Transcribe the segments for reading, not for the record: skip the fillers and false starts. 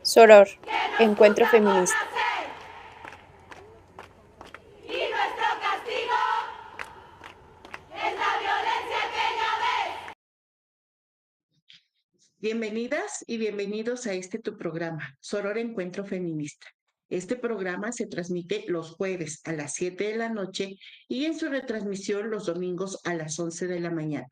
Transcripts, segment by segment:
Soror, Encuentro Feminista. Y nuestro castigo es la violencia que ya ves. Bienvenidas y bienvenidos a tu programa, Soror Encuentro Feminista. Este programa se transmite los jueves a las 7 de la noche y en su retransmisión los domingos a las 11 de la mañana.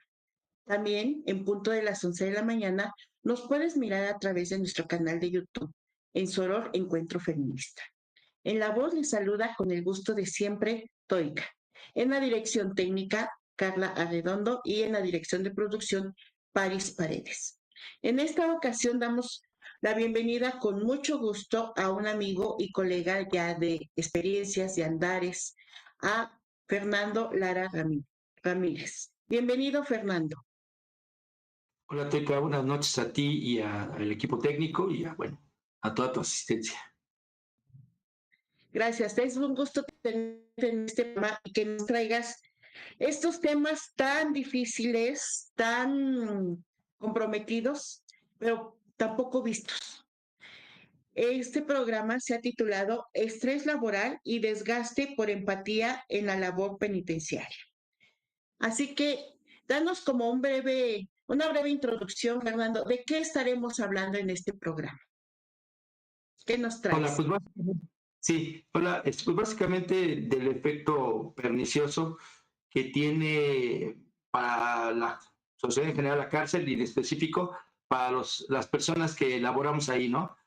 También, en punto de las 11 de la mañana, nos puedes mirar a través de nuestro canal de YouTube, en Soror Encuentro Feminista. En la voz les saluda con el gusto de siempre, Toica. En la dirección técnica, Carla Arredondo, y en la dirección de producción, Paris Paredes. En esta ocasión damos la bienvenida con mucho gusto a un amigo y colega ya de experiencias, de andares, a Fernando Lara Ramírez. Bienvenido, Fernando. Hola, Teca, buenas noches a ti y al equipo técnico y a toda tu asistencia. Gracias, es un gusto tenerte en este programa y que nos traigas estos temas tan difíciles, tan comprometidos, pero tampoco vistos. Este programa se ha titulado Estrés laboral y desgaste por empatía en la labor penitenciaria. Así que danos como una breve introducción, Fernando, de qué estaremos hablando en este programa. ¿Qué nos traes? Hola, pues básicamente del efecto pernicioso que tiene para la sociedad en general la cárcel y en específico para las personas que laboramos ahí, ¿no?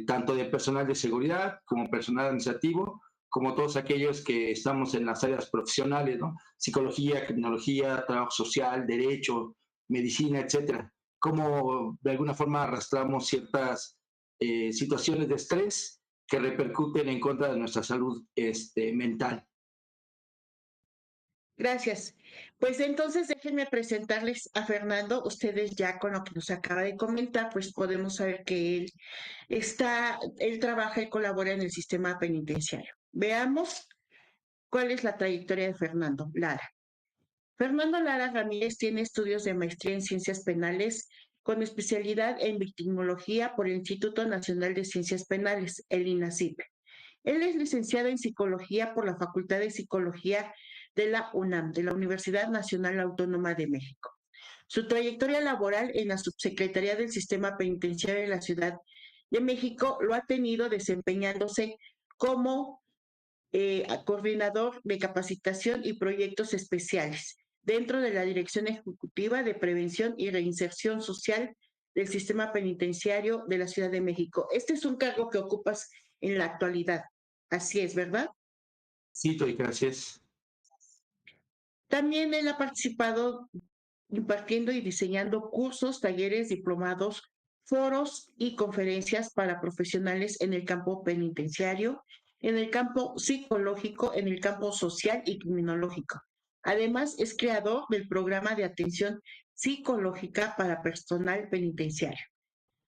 Tanto de personal de seguridad como personal administrativo, como todos aquellos que estamos en las áreas profesionales, ¿no? Psicología, criminología, trabajo social, derecho, medicina, etcétera. Cómo de alguna forma arrastramos ciertas situaciones de estrés que repercuten en contra de nuestra salud mental. Gracias. Pues entonces déjenme presentarles a Fernando. Ustedes ya con lo que nos acaba de comentar, pues podemos saber que él trabaja y colabora en el sistema penitenciario. Veamos cuál es la trayectoria de Fernando Lara. Fernando Lara Ramírez tiene estudios de maestría en ciencias penales con especialidad en victimología por el Instituto Nacional de Ciencias Penales, el INACIP. Él es licenciado en psicología por la Facultad de Psicología de la UNAM, de la Universidad Nacional Autónoma de México. Su trayectoria laboral en la Subsecretaría del Sistema Penitenciario de la Ciudad de México lo ha tenido desempeñándose como coordinador de capacitación y proyectos especiales dentro de la Dirección Ejecutiva de Prevención y Reinserción Social del Sistema Penitenciario de la Ciudad de México. Este es un cargo que ocupas en la actualidad. Así es, ¿verdad? Sí, Toy, gracias. También él ha participado impartiendo y diseñando cursos, talleres, diplomados, foros y conferencias para profesionales en el campo penitenciario, en el campo psicológico, en el campo social y criminológico. Además, es creador del programa de atención psicológica para personal penitenciario.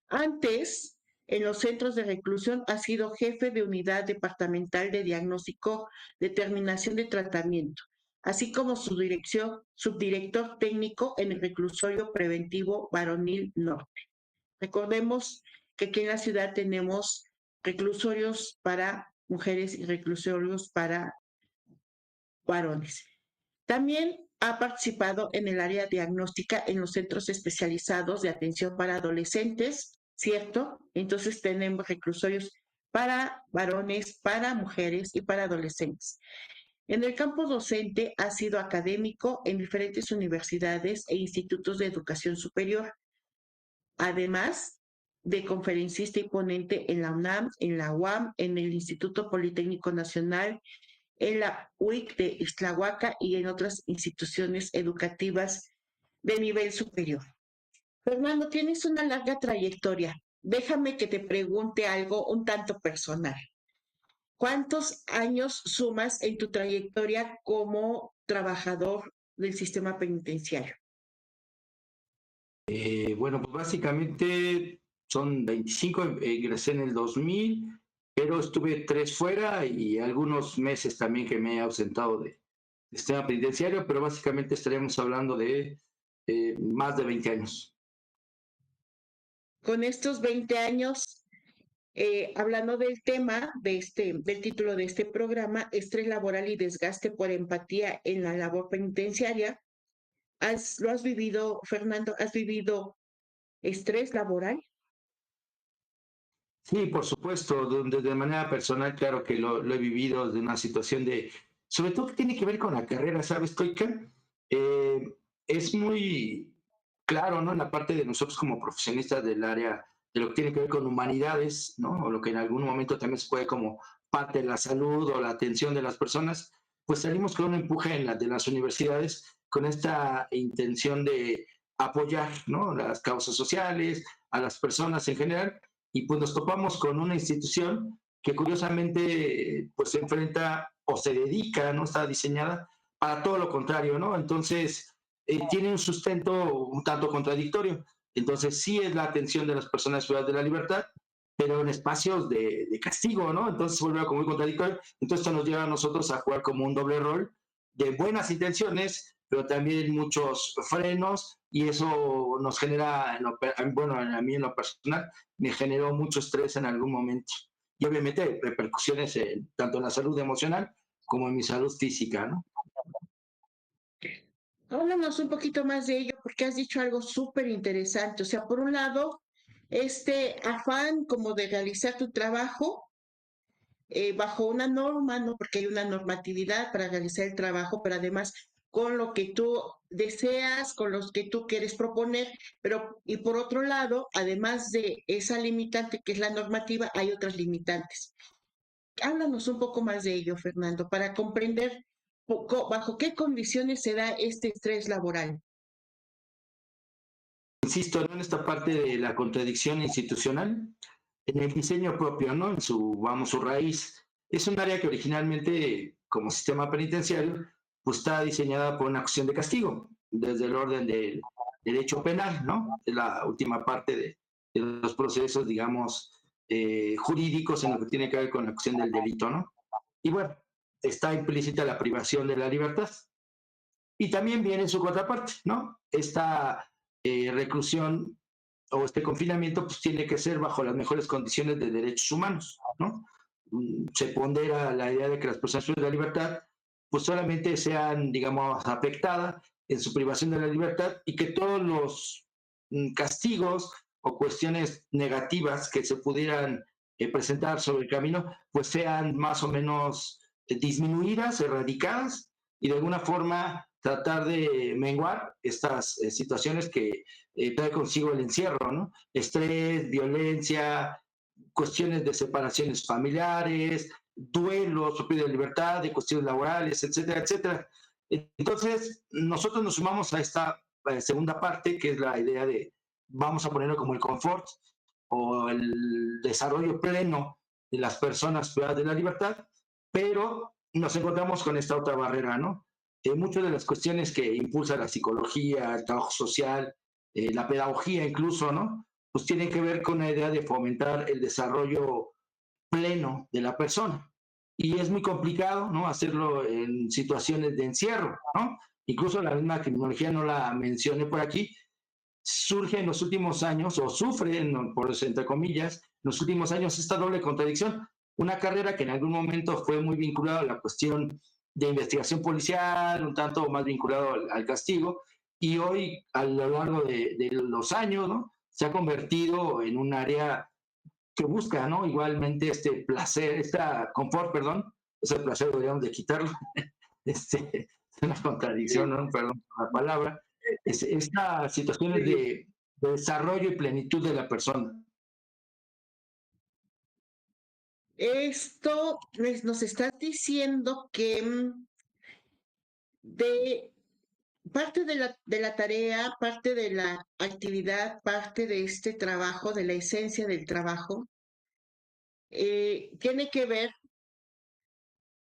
Antes, en los centros de reclusión, ha sido jefe de unidad departamental de diagnóstico, determinación de tratamiento, así como subdirector técnico en el reclusorio preventivo Varonil Norte. Recordemos que aquí en la ciudad tenemos reclusorios para mujeres y reclusorios para varones. También ha participado en el área diagnóstica en los centros especializados de atención para adolescentes, ¿cierto? Entonces tenemos reclusorios para varones, para mujeres y para adolescentes. En el campo docente ha sido académico en diferentes universidades e institutos de educación superior, además de conferencista y ponente en la UNAM, en la UAM, en el Instituto Politécnico Nacional, en la UIC de Ixtlahuaca y en otras instituciones educativas de nivel superior. Fernando, tienes una larga trayectoria. Déjame que te pregunte algo un tanto personal. ¿Cuántos años sumas en tu trayectoria como trabajador del sistema penitenciario? Pues básicamente son 25, ingresé en el 2000, pero estuve 3 fuera y algunos meses también que me he ausentado del sistema penitenciario, pero básicamente estaremos hablando de más de 20 años. Con estos 20 años, Hablando del tema del título de este programa, estrés laboral y desgaste por empatía en la labor penitenciaria. ¿Lo has vivido, Fernando? ¿Has vivido estrés laboral? Sí, por supuesto, de manera personal, claro que lo he vivido de una situación de, sobre todo que tiene que ver con la carrera, ¿sabes, Toika? Es muy claro, ¿no? En la parte de nosotros como profesionistas del área de lo que tiene que ver con humanidades, ¿no? O lo que en algún momento también se puede como parte de la salud o la atención de las personas, pues salimos con un empuje de las universidades con esta intención de apoyar, ¿no? Las causas sociales, a las personas en general, y pues nos topamos con una institución que curiosamente pues se enfrenta o se dedica, no está diseñada para todo lo contrario, ¿no? Entonces tiene un sustento un tanto contradictorio. Entonces sí es la atención de las personas privadas de la libertad, pero en espacios de castigo, ¿no? Entonces se vuelve como muy contradictorio. Entonces esto nos lleva a nosotros a jugar como un doble rol de buenas intenciones, pero también muchos frenos, y eso nos genera, bueno, a mí en lo personal, me generó mucho estrés en algún momento. Y obviamente repercusiones tanto en la salud emocional como en mi salud física, ¿no? Háblanos un poquito más de ello porque has dicho algo súper interesante. O sea, por un lado, este afán como de realizar tu trabajo bajo una norma, ¿no? Porque hay una normatividad para realizar el trabajo, pero además con lo que tú deseas, con los que tú quieres proponer, pero y por otro lado, además de esa limitante que es la normativa, hay otras limitantes. Háblanos un poco más de ello, Fernando, para comprender bajo qué condiciones se da este estrés laboral. Insisto, ¿no? En esta parte de la contradicción institucional, en el diseño propio, ¿no? En su, vamos, su raíz. Es un área que originalmente, como sistema penitenciario, pues está diseñada por una cuestión de castigo, desde el orden del derecho penal, ¿no? Es la última parte de los procesos, digamos, jurídicos en lo que tiene que ver con la cuestión del delito, ¿no? Y bueno, está implícita la privación de la libertad. Y también viene su contraparte, ¿no? Esta reclusión o este confinamiento pues tiene que ser bajo las mejores condiciones de derechos humanos, ¿no? Se pondera la idea de que las personas de la libertad pues solamente sean, digamos, afectadas en su privación de la libertad y que todos los castigos o cuestiones negativas que se pudieran presentar sobre el camino pues sean más o menos disminuidas, erradicadas y de alguna forma tratar de menguar estas situaciones que trae consigo el encierro, ¿no? Estrés, violencia, cuestiones de separaciones familiares, duelos, pérdida de libertad, de cuestiones laborales, etcétera, etcétera. Entonces, nosotros nos sumamos a esta segunda parte, que es la idea de, vamos a ponerlo como el confort o el desarrollo pleno de las personas privadas de la libertad, pero nos encontramos con esta otra barrera, ¿no? Muchas de las cuestiones que impulsa la psicología, el trabajo social, la pedagogía incluso, ¿no? Pues tienen que ver con la idea de fomentar el desarrollo pleno de la persona. Y es muy complicado, ¿no? Hacerlo en situaciones de encierro, ¿no? Incluso la misma criminología, no la mencioné por aquí, surge en los últimos años, o sufre, por eso entre comillas, en los últimos años esta doble contradicción. Una carrera que en algún momento fue muy vinculada a la cuestión de investigación policial, un tanto más vinculado al castigo, y hoy a lo largo de los años, ¿no? Se ha convertido en un área que busca, ¿no? Igualmente este placer, esta confort, perdón, ese placer deberíamos de quitarlo, es una contradicción, ¿no? Perdón por la palabra, estas situaciones de desarrollo y plenitud de la persona. Esto nos estás diciendo que de parte de la tarea, parte de la actividad, parte de este trabajo, de la esencia del trabajo, tiene que ver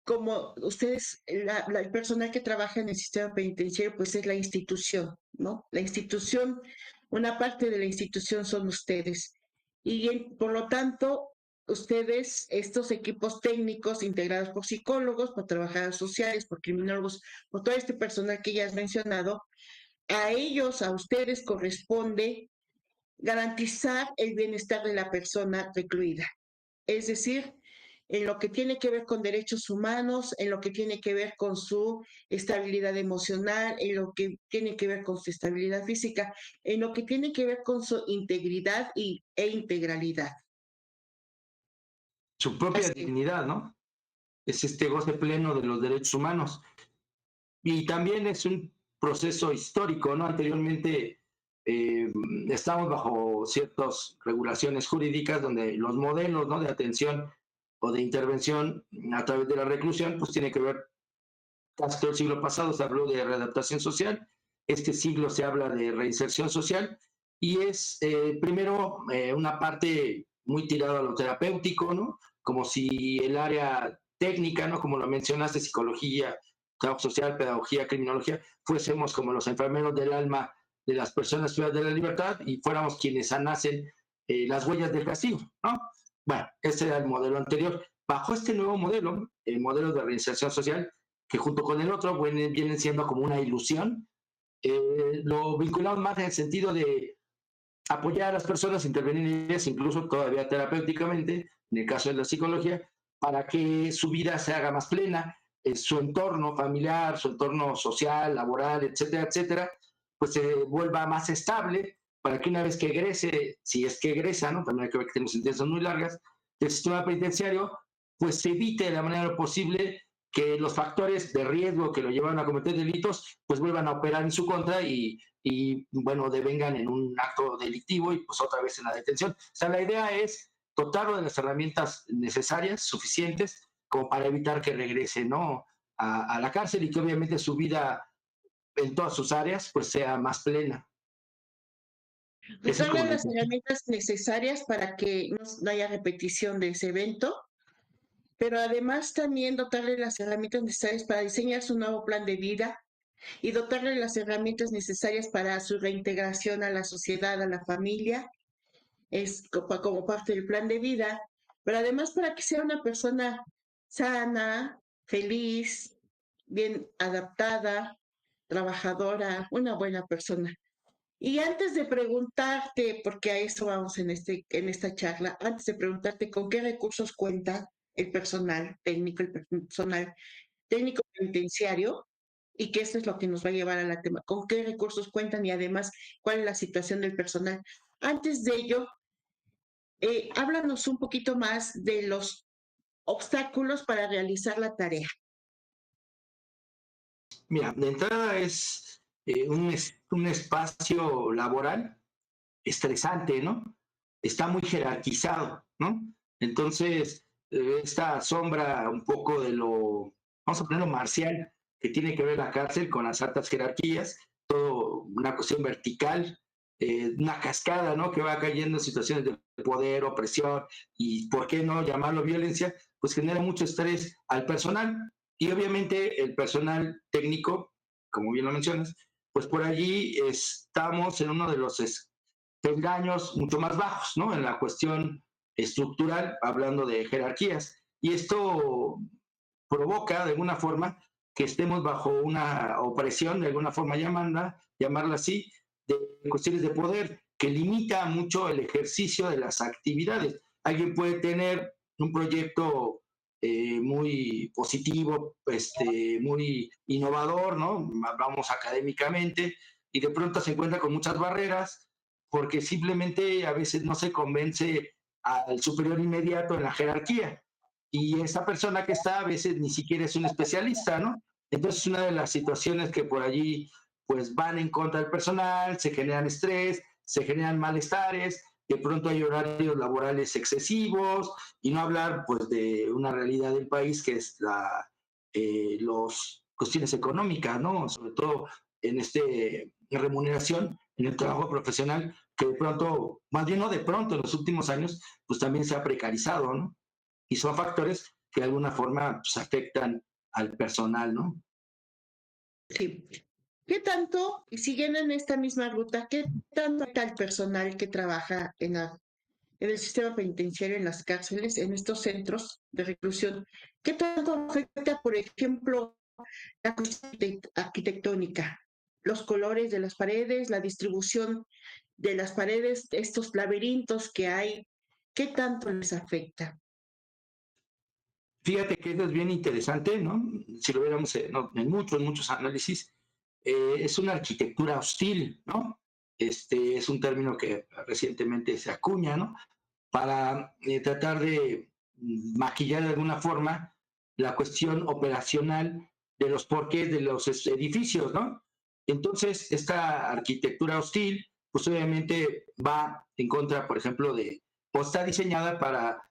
como ustedes, el personal que trabaja en el sistema penitenciario, pues es la institución, ¿no? La institución, una parte de la institución son ustedes. Y por lo tanto, ustedes, estos equipos técnicos integrados por psicólogos, por trabajadores sociales, por criminólogos, por todo este personal que ya has mencionado, a ellos, a ustedes corresponde garantizar el bienestar de la persona recluida. es decir, en lo que tiene que ver con derechos humanos, en lo que tiene que ver con su estabilidad emocional, en lo que tiene que ver con su estabilidad física, en lo que tiene que ver con su integridad e integralidad. Su propia Así. dignidad, ¿no? Es este goce pleno de los derechos humanos. Y también es un proceso histórico, ¿no? Anteriormente eh, estamos bajo ciertas regulaciones jurídicas donde los modelos, ¿no?, de atención o de intervención a través de la reclusión, pues tiene que ver, casi todo el siglo pasado se habló de readaptación social, este siglo se habla de reinserción social, y es primero una parte muy tirada a lo terapéutico, ¿no? Como si el área técnica, ¿no?, como lo mencionaste, psicología, trabajo social, pedagogía, criminología, fuésemos como los enfermeros del alma de las personas privadas de la libertad y fuéramos quienes sanasen las huellas del castigo, ¿no? Bueno, ese era el modelo anterior. Bajo este nuevo modelo, el modelo de reinserción social, que junto con el otro vienen siendo como una ilusión, lo vinculamos más en el sentido de apoyar a las personas, intervenir en ellas, incluso todavía terapéuticamente, en el caso de la psicología, para que su vida se haga más plena, su entorno familiar, su entorno social, laboral, etcétera, etcétera, pues se vuelva más estable, para que una vez que egrese, si es que egresa, ¿no?, también hay que ver que tenemos sentencias muy largas, del sistema penitenciario, pues se evite de la manera posible que los factores de riesgo que lo llevan a cometer delitos, pues vuelvan a operar en su contra y bueno, devengan en un acto delictivo y pues otra vez en la detención. O sea, la idea es dotarlo de las herramientas necesarias, suficientes, como para evitar que regrese, ¿no?, a la cárcel y que obviamente su vida en todas sus áreas pues sea más plena. Esa es Dotarle como la las intención. herramientas necesarias para que no haya repetición de ese evento, pero además también dotarle las herramientas necesarias para diseñar su nuevo plan de vida y dotarle las herramientas necesarias para su reintegración a la sociedad, a la familia, es como parte del plan de vida, pero además para que sea una persona sana, feliz, bien adaptada, trabajadora, una buena persona. Y antes de preguntarte, porque a eso vamos en esta charla, antes de preguntarte con qué recursos cuenta el personal técnico, el personal técnico penitenciario, y que eso es lo que nos va a llevar a la tema, con qué recursos cuentan y además cuál es la situación del personal. Antes de ello, háblanos un poquito más de los obstáculos para realizar la tarea. Mira, de entrada es un espacio laboral estresante, ¿no? Está muy jerarquizado, ¿no? Entonces, esta sombra un poco de lo, vamos a ponerlo marcial, que tiene que ver la cárcel con las altas jerarquías, todo una cuestión vertical, una cascada, ¿no?, que va cayendo en situaciones de poder, opresión y, ¿por qué no llamarlo violencia? Pues genera mucho estrés al personal y obviamente el personal técnico, como bien lo mencionas, pues por allí estamos en uno de los peldaños mucho más bajos, ¿no?, en la cuestión estructural, hablando de jerarquías. Y esto provoca, de alguna forma, que estemos bajo una opresión, de alguna forma llamarla así, de cuestiones de poder, que limita mucho el ejercicio de las actividades. Alguien puede tener un proyecto muy positivo, muy innovador, ¿no? Vamos académicamente, y de pronto se encuentra con muchas barreras, porque simplemente a veces no se convence al superior inmediato en la jerarquía. Y esa persona que está a veces ni siquiera es un especialista, ¿no? Entonces, una de las situaciones que por allí pues van en contra del personal, se generan estrés, se generan malestares, de pronto hay horarios laborales excesivos, y no hablar pues de una realidad del país que es los cuestiones económicas, ¿no? Sobre todo en remuneración en el trabajo profesional, que de pronto, más bien no de pronto, en los últimos años, pues también se ha precarizado, ¿no? Y son factores que de alguna forma pues, afectan al personal, ¿no? Sí. ¿Qué tanto, y siguiendo en esta misma ruta, qué tanto afecta al personal que trabaja en el sistema penitenciario, en las cárceles, en estos centros de reclusión? ¿Qué tanto afecta, por ejemplo, la cuestión arquitectónica, los colores de las paredes, la distribución de las paredes, estos laberintos que hay? ¿Qué tanto les afecta? Fíjate que eso es bien interesante, ¿no? Si lo viéramos en muchos análisis, es una arquitectura hostil, ¿no? Es un término que recientemente se acuña, ¿no? Para tratar de maquillar de alguna forma la cuestión operacional de los porqués de los edificios, ¿no? Entonces, esta arquitectura hostil, pues obviamente va en contra, por ejemplo, o está diseñada para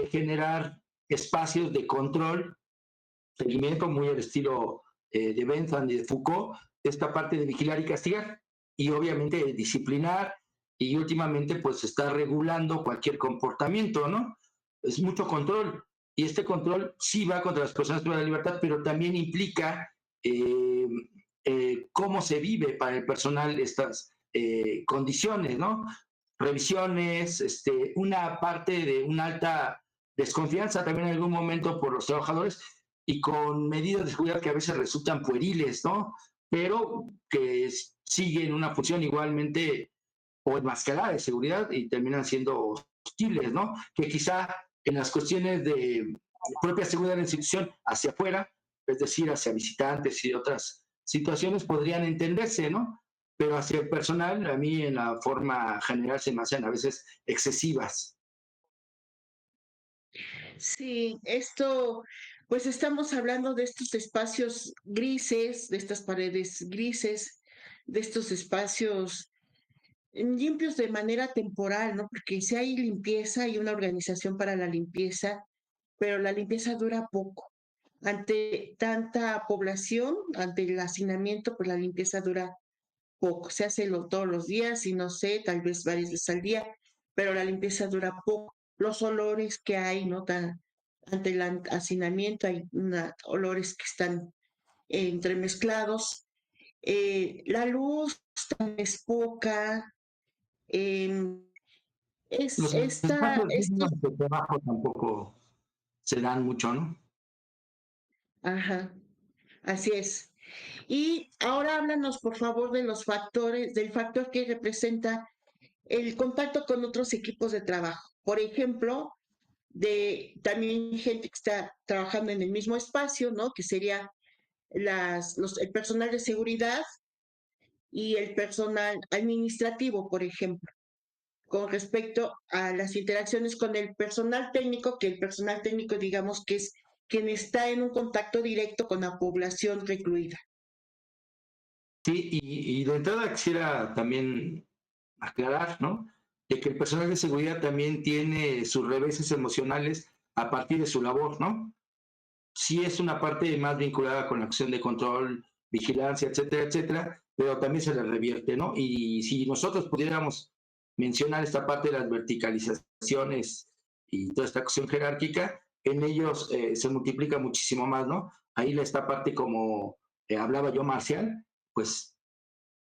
generar espacios de control, seguimiento, muy al estilo de Bentham y de Foucault, esta parte de vigilar y castigar, y obviamente de disciplinar, y últimamente pues está regulando cualquier comportamiento, ¿no? Es mucho control, y este control sí va contra las personas de la libertad, pero también implica cómo se vive para el personal estas condiciones, ¿no? Revisiones, una parte de una alta desconfianza también en algún momento por los trabajadores y con medidas de seguridad que a veces resultan pueriles, ¿no? Pero que siguen una función igualmente o enmascarada de seguridad y terminan siendo hostiles, ¿no? Que quizá en las cuestiones de propia seguridad de la institución hacia afuera, es decir, hacia visitantes y otras situaciones podrían entenderse, ¿no? Pero hacia el personal, a mí en la forma general se me hacen a veces excesivas. Sí, pues estamos hablando de estos espacios grises, de estas paredes grises, de estos espacios limpios de manera temporal, ¿no? Porque si hay limpieza y una organización para la limpieza, pero la limpieza dura poco. Ante tanta población, ante el hacinamiento, pues la limpieza dura poco. Se hace todos los días y no sé, tal vez varias veces al día, pero la limpieza dura poco. Los olores que hay, ¿no? Ante el hacinamiento hay olores que están entremezclados. La luz es poca. em, Los espacios dignos de trabajo tampoco se dan mucho, ¿no? Ajá, así es. Y ahora háblanos, por favor, de los factores, del factor que representa el contacto con otros equipos de trabajo. Por ejemplo, de también gente que está trabajando en el mismo espacio, ¿no? Que sería el personal de seguridad y el personal administrativo, por ejemplo, con respecto a las interacciones con el personal técnico, que el personal técnico, digamos, que es quien está en un contacto directo con la población recluida. Sí, y de entrada quisiera también aclarar, ¿no? De que el personal de seguridad también tiene sus reveses emocionales a partir de su labor, ¿no? Sí es una parte más vinculada con la acción de control, vigilancia, etcétera, etcétera, pero también se le revierte, ¿no? Y si nosotros pudiéramos mencionar esta parte de las verticalizaciones y toda esta acción jerárquica, en ellos se multiplica muchísimo más, ¿no? Ahí esta parte como hablaba yo marcial, pues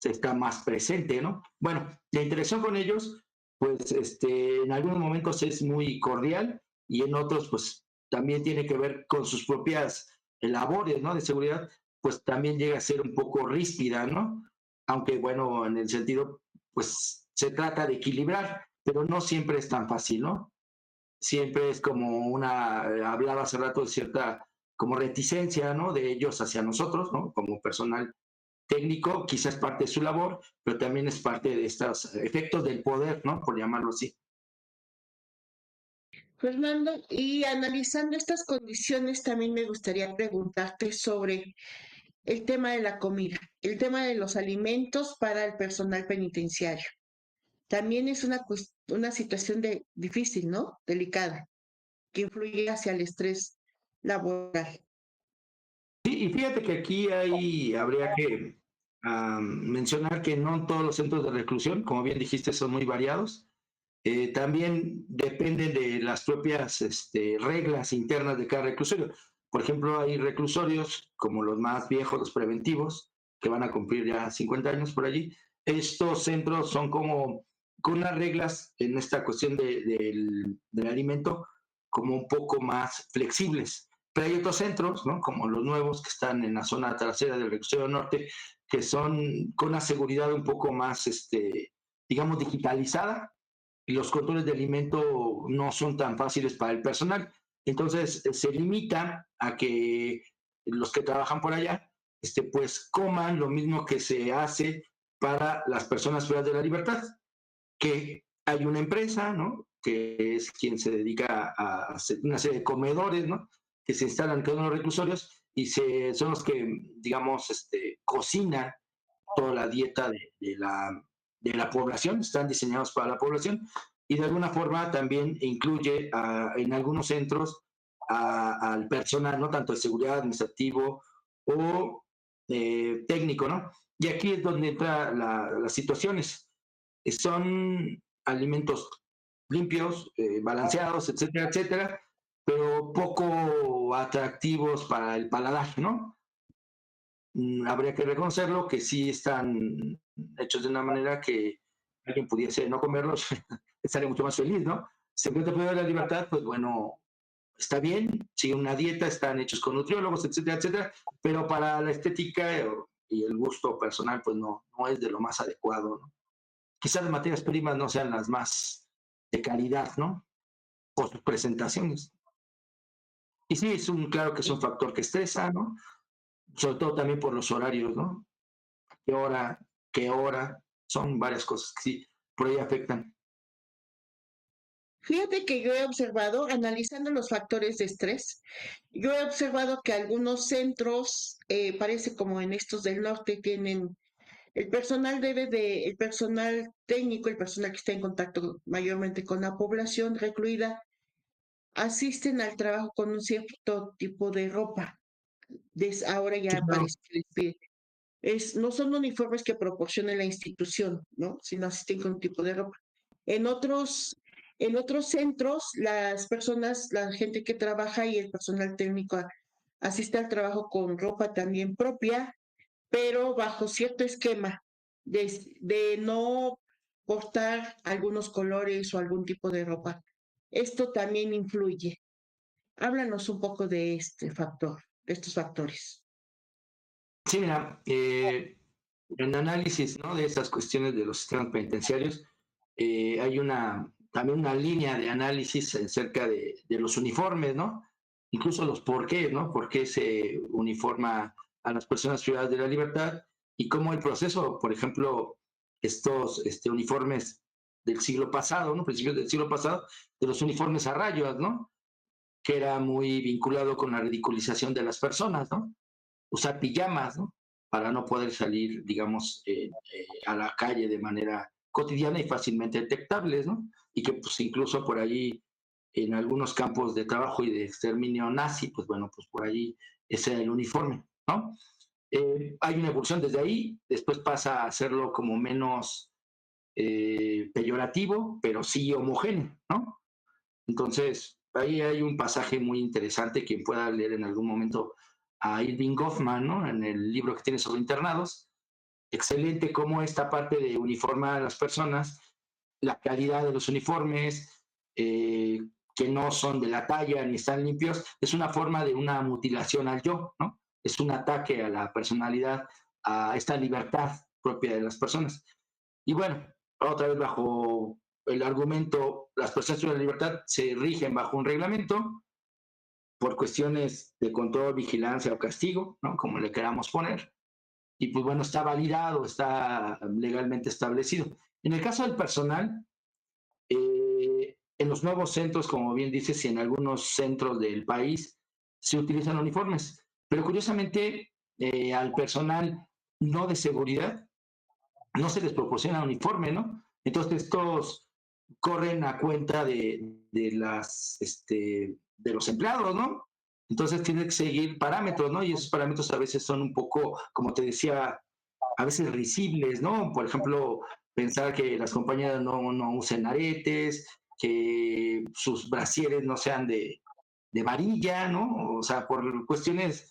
está más presente, ¿no? Bueno, la interacción con ellos, pues en algunos momentos es muy cordial y en otros, pues también tiene que ver con sus propias labores, ¿no? De seguridad, pues también llega a ser un poco ríspida, ¿no? Aunque, bueno, en el sentido, pues se trata de equilibrar, pero no siempre es tan fácil, ¿no? Siempre es como hablaba hace rato de cierta como reticencia, ¿no? De ellos hacia nosotros, ¿no? Como personal técnico, quizás es parte de su labor, pero también es parte de estos efectos del poder, ¿no? Por llamarlo así. Fernando, y analizando estas condiciones, también me gustaría preguntarte sobre el tema de la comida, el tema de los alimentos para el personal penitenciario. También es una situación difícil, ¿no? Delicada, que influye hacia el estrés laboral. Sí, y fíjate que aquí habría que mencionar que no todos los centros de reclusión, como bien dijiste, son muy variados. También dependen de las propias reglas internas de cada reclusorio. Por ejemplo, hay reclusorios como los más viejos, los preventivos, que van a cumplir ya 50 años por allí. Estos centros son como con unas reglas en esta cuestión del alimento como un poco más flexibles. Pero hay otros centros, ¿no? Como los nuevos que están en la zona trasera del reclusorio norte, que son con una seguridad un poco más, digamos, digitalizada, y los controles de alimento no son tan fáciles para el personal. Entonces, se limita a que los que trabajan por allá, pues coman lo mismo que se hace para las personas privadas de la libertad, que hay una empresa, ¿no? Que es quien se dedica a hacer una serie de comedores, ¿no? Que se instalan en cada uno de los reclusorios y son los que, digamos, cocinan toda la dieta de la población, están diseñados para la población y de alguna forma también incluye en algunos centros al personal, no tanto de seguridad, administrativo o técnico, ¿no? Y aquí es donde entran las situaciones. Son alimentos limpios, balanceados, etcétera, etcétera, pero poco atractivos para el paladar, ¿no? Habría que reconocerlo que sí están hechos de una manera que alguien pudiese no comerlos, estaría mucho más feliz, ¿no? Se encuentra privado de la libertad, pues bueno, está bien, sigue una dieta, están hechos con nutriólogos, etcétera, etcétera, pero para la estética y el gusto personal, pues no es de lo más adecuado, ¿no? Quizás las materias primas no sean las más de calidad, ¿no? Por sus presentaciones. Y sí, claro que es un factor que estresa, ¿no? Sobre todo también por los horarios, ¿no? Qué hora, son varias cosas que sí, por ahí afectan. Fíjate que yo he observado, analizando los factores de estrés, yo he observado que algunos centros, parece como en estos del norte, tienen el personal técnico, el personal que está en contacto mayormente con la población recluida, asisten al trabajo con un cierto tipo de ropa. Ahora Sí, ya claro. parece que no son uniformes que proporcione la institución, ¿no? Sino asisten con un tipo de ropa. En otros, en otros centros, las personas, la gente que trabaja y el personal técnico asiste al trabajo con ropa también propia, pero bajo cierto esquema de no portar algunos colores o algún tipo de ropa. Esto también influye. Háblanos un poco de este factor, de estos factores. Sí, mira, en análisis, ¿no? De esas cuestiones de los sistemas penitenciarios, hay también una línea de análisis acerca de los uniformes, ¿no? Incluso los por qué, ¿no? Por qué se uniforma a las personas privadas de la libertad y cómo el proceso, por ejemplo, estos uniformes del siglo pasado, ¿no? Principios del siglo pasado, de los uniformes a rayos, ¿no? Que era muy vinculado con la ridiculización de las personas, ¿no? Usar pijamas, ¿no? Para no poder salir, digamos, a la calle de manera cotidiana y fácilmente detectables, ¿no? Y que pues incluso por allí, en algunos campos de trabajo y de exterminio nazi, pues bueno, pues por allí ese era el uniforme, ¿no? Hay una evolución desde ahí, después pasa a hacerlo como menos peyorativo, pero sí homogéneo, ¿no? Entonces, ahí hay un pasaje muy interesante, quien pueda leer en algún momento a Irving Goffman, ¿no? En el libro que tiene sobre internados. Excelente cómo esta parte de uniformar a las personas, la calidad de los uniformes, que no son de la talla ni están limpios, es una forma de una mutilación al yo, ¿no? Es un ataque a la personalidad, a esta libertad propia de las personas. Y bueno, otra vez bajo el argumento, las personas de la libertad se rigen bajo un reglamento por cuestiones de control, vigilancia o castigo, ¿no? Como le queramos poner. Y pues bueno, está validado, está legalmente establecido. En el caso del personal, en los nuevos centros, como bien dices, y en algunos centros del país se utilizan uniformes, pero curiosamente al personal no de seguridad no se les proporciona uniforme, ¿no? Entonces estos corren a cuenta de los empleados, ¿no? Entonces tiene que seguir parámetros, ¿no? Y esos parámetros a veces son un poco, como te decía, a veces risibles, ¿no? Por ejemplo, pensar que las compañeras no usen aretes, que sus brasieres no sean de varilla, ¿no? O sea, por cuestiones,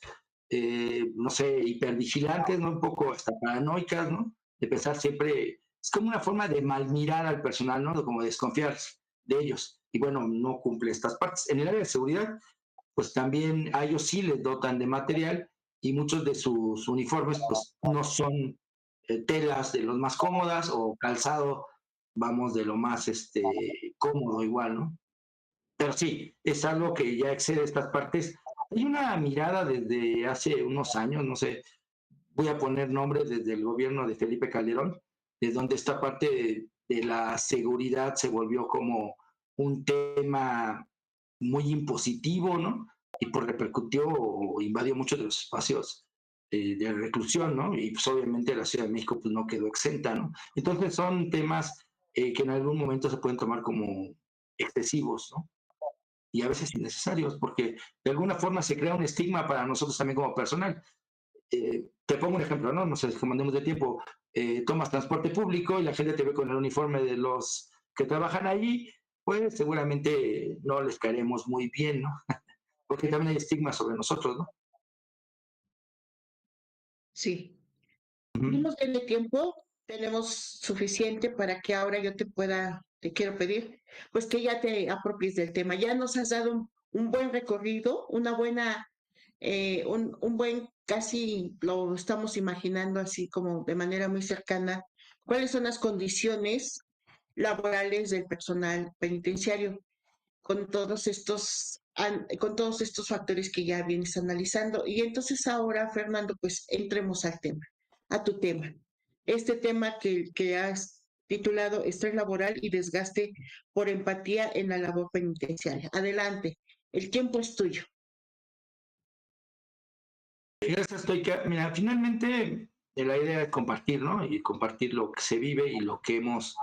no sé, hipervigilantes, ¿no? Un poco hasta paranoicas, ¿no? De pensar siempre, es como una forma de malmirar al personal, ¿no? Como desconfiar de ellos. Y bueno, no cumple estas partes. En el área de seguridad, pues también a ellos sí les dotan de material y muchos de sus uniformes pues no son telas de los más cómodas o calzado, vamos, de lo más cómodo igual, ¿no? pero sí, es algo que ya excede estas partes. Hay una mirada desde hace unos años, no sé, voy a poner nombres desde el gobierno de Felipe Calderón, de donde esta parte de la seguridad se volvió como un tema muy impositivo, ¿no? Y pues repercutió o invadió muchos de los espacios de reclusión, ¿no? Y pues obviamente la Ciudad de México pues no quedó exenta, ¿no? Entonces son temas que en algún momento se pueden tomar como excesivos, ¿no? Y a veces innecesarios, porque de alguna forma se crea un estigma para nosotros también como personal. Te pongo un ejemplo, ¿no? No sé si mandemos de tiempo. Tomas transporte público y la gente te ve con el uniforme de los que trabajan ahí, pues seguramente no les caeremos muy bien, ¿no? Porque también hay estigma sobre nosotros, ¿no? Sí. Ujú. Vimos que el tiempo tenemos suficiente para que ahora yo te quiero pedir, pues que ya te apropies del tema. Ya nos has dado un buen recorrido, una buena, un buen, casi lo estamos imaginando así como de manera muy cercana, cuáles son las condiciones laborales del personal penitenciario con todos estos factores que ya vienes analizando. Y entonces ahora, Fernando, pues entremos al tema, a tu tema. Este tema que has titulado Estrés laboral y desgaste por empatía en la labor penitenciaria. Adelante, el tiempo es tuyo. Gracias, Stoica. Mira, finalmente la idea es compartir, ¿no? Y compartir lo que se vive y lo que hemos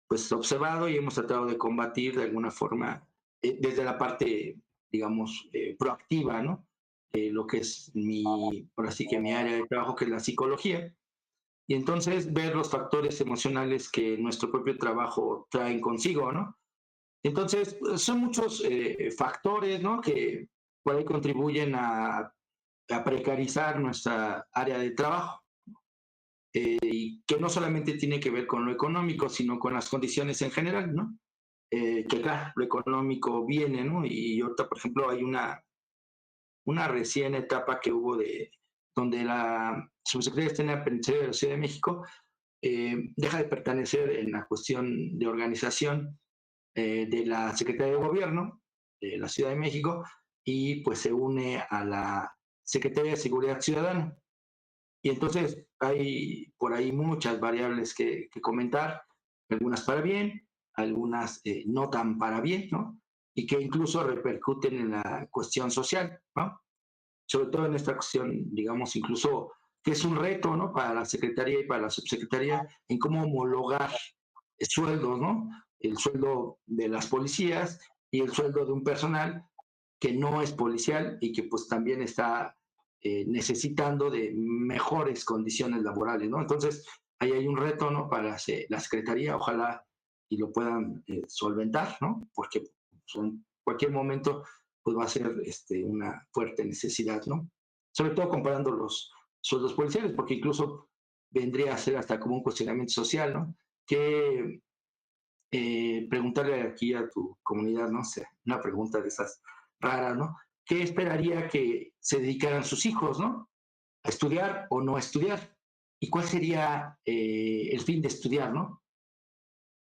pues observado y hemos tratado de combatir de alguna forma desde la parte, digamos, proactiva, ¿no? Lo que es por así que mi área de trabajo, que es la psicología. Y entonces ver los factores emocionales que nuestro propio trabajo traen consigo, ¿no? Entonces, son muchos factores, ¿no? Que por ahí contribuyen a precarizar nuestra área de trabajo. Y que no solamente tiene que ver con lo económico, sino con las condiciones en general, ¿no? Que claro, lo económico viene, ¿no? Y ahorita, por ejemplo, hay una recién etapa que hubo donde la subsecretaria de Penitenciaria de la Ciudad de México deja de pertenecer en la cuestión de organización de la Secretaría de Gobierno de la Ciudad de México y pues se une a la Secretaría de Seguridad Ciudadana. Y entonces hay por ahí muchas variables que comentar, algunas para bien, algunas no tan para bien, ¿no? Y que incluso repercuten en la cuestión social, ¿no? Sobre todo en esta cuestión, digamos, incluso que es un reto, ¿no? Para la Secretaría y para la Subsecretaría en cómo homologar sueldos, ¿no? El sueldo de las policías y el sueldo de un personal que no es policial y que pues también está necesitando de mejores condiciones laborales, ¿no? Entonces, ahí hay un reto, ¿no? Para la Secretaría, ojalá y lo puedan solventar, ¿no? Porque pues, en cualquier momento pues va a ser una fuerte necesidad, ¿no? Sobre todo comparando los sueldos policiales, porque incluso vendría a ser hasta como un cuestionamiento social, ¿no? Que preguntarle aquí a tu comunidad, no sé, una pregunta de esas raras, ¿no? ¿Qué esperaría que se dedicaran sus hijos, ¿no? ¿A estudiar o no a estudiar? ¿Y cuál sería el fin de estudiar, ¿no?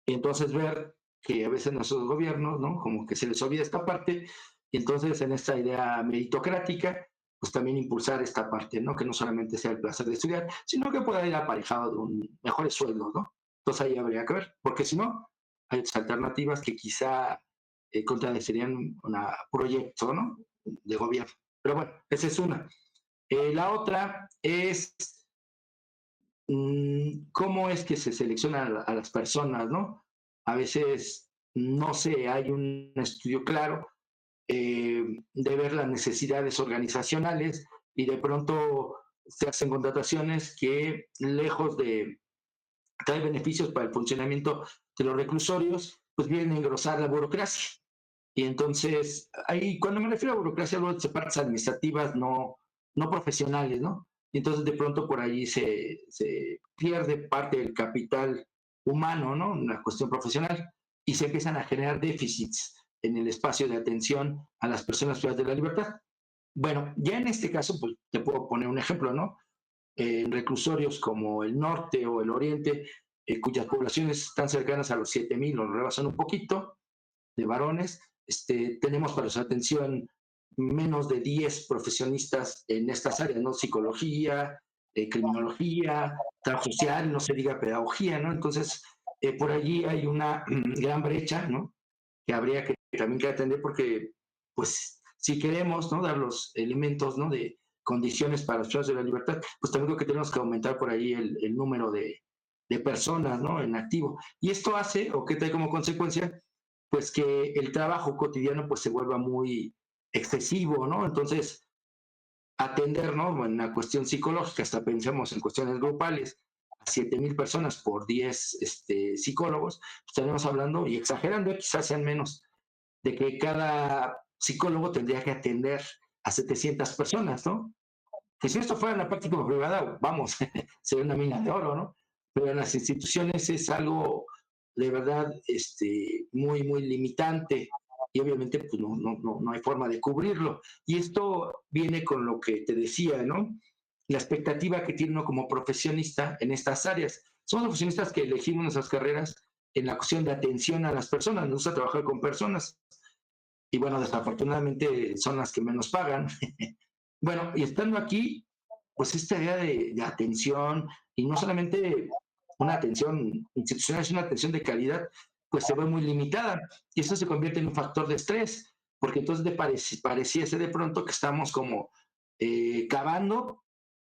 Y entonces ver que a veces nuestros gobiernos, ¿no? Como que se les olvida esta parte, y entonces en esta idea meritocrática, pues también impulsar esta parte, ¿no? Que no solamente sea el placer de estudiar, sino que pueda ir aparejado de un mejores sueldos, ¿no? Entonces ahí habría que ver, porque si no, hay otras alternativas que quizá contradecirían un proyecto, ¿no? De gobierno. Pero bueno, esa es una. La otra es cómo es que se seleccionan a las personas, ¿no? A veces, no sé, hay un estudio claro de ver las necesidades organizacionales y de pronto se hacen contrataciones que, lejos de traer beneficios para el funcionamiento de los reclusorios, pues vienen a engrosar la burocracia. Y entonces, ahí cuando me refiero a burocracia, hablo de partes administrativas no profesionales, ¿no? Y entonces de pronto por allí se pierde parte del capital humano, ¿no? En la cuestión profesional, y se empiezan a generar déficits en el espacio de atención a las personas privadas de la libertad. Bueno, ya en este caso, pues te puedo poner un ejemplo, ¿no? En reclusorios como el norte o el oriente, cuyas poblaciones están cercanas a los 7,000 o rebasan un poquito de varones, tenemos para su atención menos de 10 profesionistas en estas áreas, ¿no? Psicología, criminología, trabajo social, no se diga pedagogía, ¿no? Entonces, por allí hay una gran brecha, ¿no? Que habría que también que atender porque, pues, si queremos, ¿no? Dar los elementos, ¿no? De condiciones para los privados de la libertad, pues también creo que tenemos que aumentar por ahí el número de personas, ¿no? En activo. Y esto hace, o que trae como consecuencia, pues que el trabajo cotidiano pues se vuelva muy excesivo, ¿no? Entonces, atender, ¿no? En la cuestión psicológica, hasta pensamos en cuestiones grupales, a 7,000 personas por 10 psicólogos, pues estaremos hablando, y exagerando, quizás sean menos, de que cada psicólogo tendría que atender a 700 personas, ¿no? Que si esto fuera en la práctica privada, vamos, sería una mina de oro, ¿no? Pero en las instituciones es algo de verdad muy, muy limitante y obviamente pues no hay forma de cubrirlo. Y esto viene con lo que te decía, ¿no? La expectativa que tiene uno como profesionista en estas áreas. Somos profesionistas que elegimos nuestras carreras en la cuestión de atención a las personas, nos gusta trabajar con personas. Y bueno, desafortunadamente son las que menos pagan. Bueno, y estando aquí, pues esta idea de atención, y no solamente una atención institucional, sino una atención de calidad, pues se ve muy limitada. Y eso se convierte en un factor de estrés, porque entonces pareciese de pronto que estamos como cavando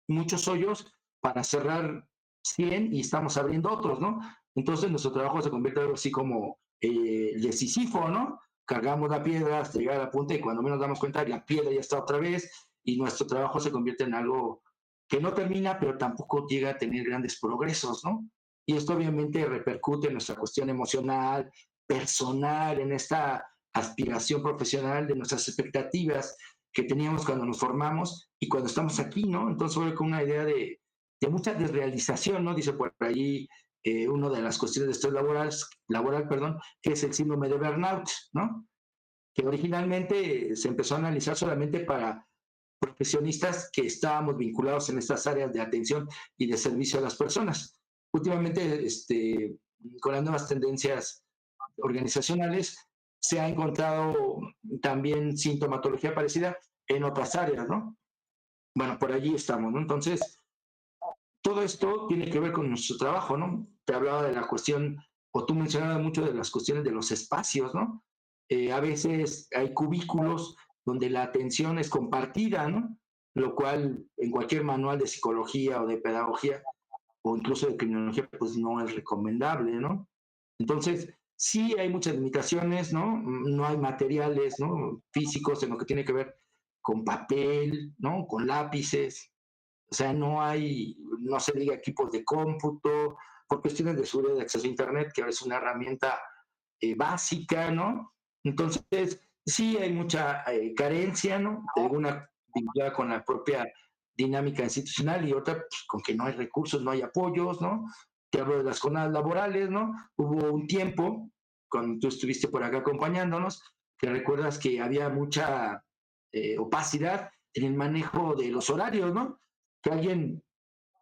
muchos hoyos para cerrar 100 y estamos abriendo otros, ¿no? Entonces nuestro trabajo se convierte en algo así como de Sísifo, ¿no? Cargamos la piedra hasta llegar a la punta y cuando menos damos cuenta la piedra ya está otra vez y nuestro trabajo se convierte en algo que no termina, pero tampoco llega a tener grandes progresos, ¿no? Y esto obviamente repercute en nuestra cuestión emocional, personal, en esta aspiración profesional de nuestras expectativas que teníamos cuando nos formamos y cuando estamos aquí, ¿no? Entonces fue con una idea de mucha desrealización, ¿no? Dice por allí una de las cuestiones de estrés laboral, perdón, que es el síndrome de burnout, ¿no? Que originalmente se empezó a analizar solamente para profesionistas que estábamos vinculados en estas áreas de atención y de servicio a las personas. Últimamente, con las nuevas tendencias organizacionales, se ha encontrado también sintomatología parecida en otras áreas, ¿no? Bueno, por allí estamos, ¿no? Entonces, todo esto tiene que ver con nuestro trabajo, ¿no? Te hablaba de la cuestión, o tú mencionabas mucho de las cuestiones de los espacios, ¿no? A veces hay cubículos donde la atención es compartida, ¿no? Lo cual en cualquier manual de psicología o de pedagogía o incluso de criminología, pues no es recomendable, ¿no? Entonces, sí hay muchas limitaciones, ¿no? No hay materiales, ¿no? Físicos en lo que tiene que ver con papel, ¿no? Con lápices, o sea, no hay, no se diga equipos de cómputo, por cuestiones de seguridad de acceso a Internet, que ahora es una herramienta básica, ¿no? Entonces, sí hay mucha carencia, ¿no? De alguna vinculada con la propia dinámica institucional y otra pues, con que no hay recursos, no hay apoyos, ¿no? Te hablo de las jornadas laborales, ¿no? Hubo un tiempo, cuando tú estuviste por acá acompañándonos, que recuerdas que había mucha opacidad en el manejo de los horarios, ¿no? Que alguien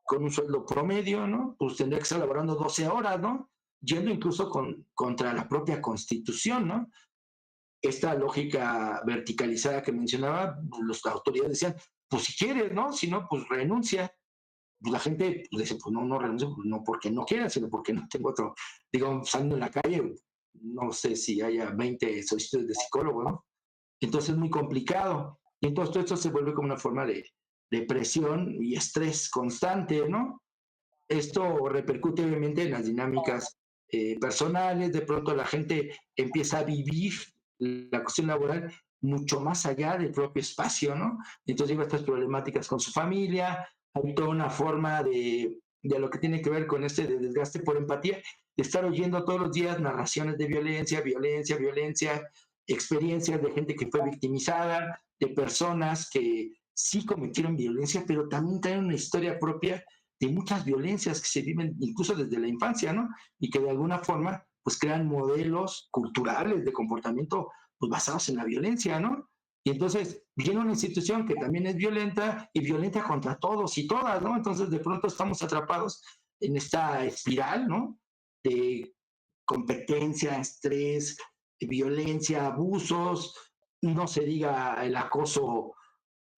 con un sueldo promedio, ¿no? Pues tendría que estar laborando 12 horas, ¿no? Yendo incluso contra la propia Constitución, ¿no? Esta lógica verticalizada que mencionaba, pues, las autoridades decían, pues si quieres, ¿no? Si no, pues renuncia. Pues la gente pues, dice, pues no renuncio, pues no porque no quiera, sino porque no tengo otro, digo, saliendo en la calle, no sé si haya 20 solicitudes de psicólogo, ¿no? Entonces es muy complicado. Y entonces todo esto se vuelve como una forma de presión y estrés constante, ¿no? Esto repercute obviamente en las dinámicas personales, de pronto la gente empieza a vivir la cuestión laboral mucho más allá del propio espacio, ¿no? Entonces lleva estas problemáticas con su familia, hay toda una forma de lo que tiene que ver con de desgaste por empatía, de estar oyendo todos los días narraciones de violencia, violencia, violencia, experiencias de gente que fue victimizada, de personas que sí cometieron violencia, pero también traen una historia propia de muchas violencias que se viven incluso desde la infancia, ¿no? Y que de alguna forma pues crean modelos culturales de comportamiento pues basados en la violencia, ¿no? Y entonces viene una institución que también es violenta y violenta contra todos y todas, ¿no? Entonces de pronto estamos atrapados en esta espiral, ¿no? De competencia, estrés, violencia, abusos, no se diga el acoso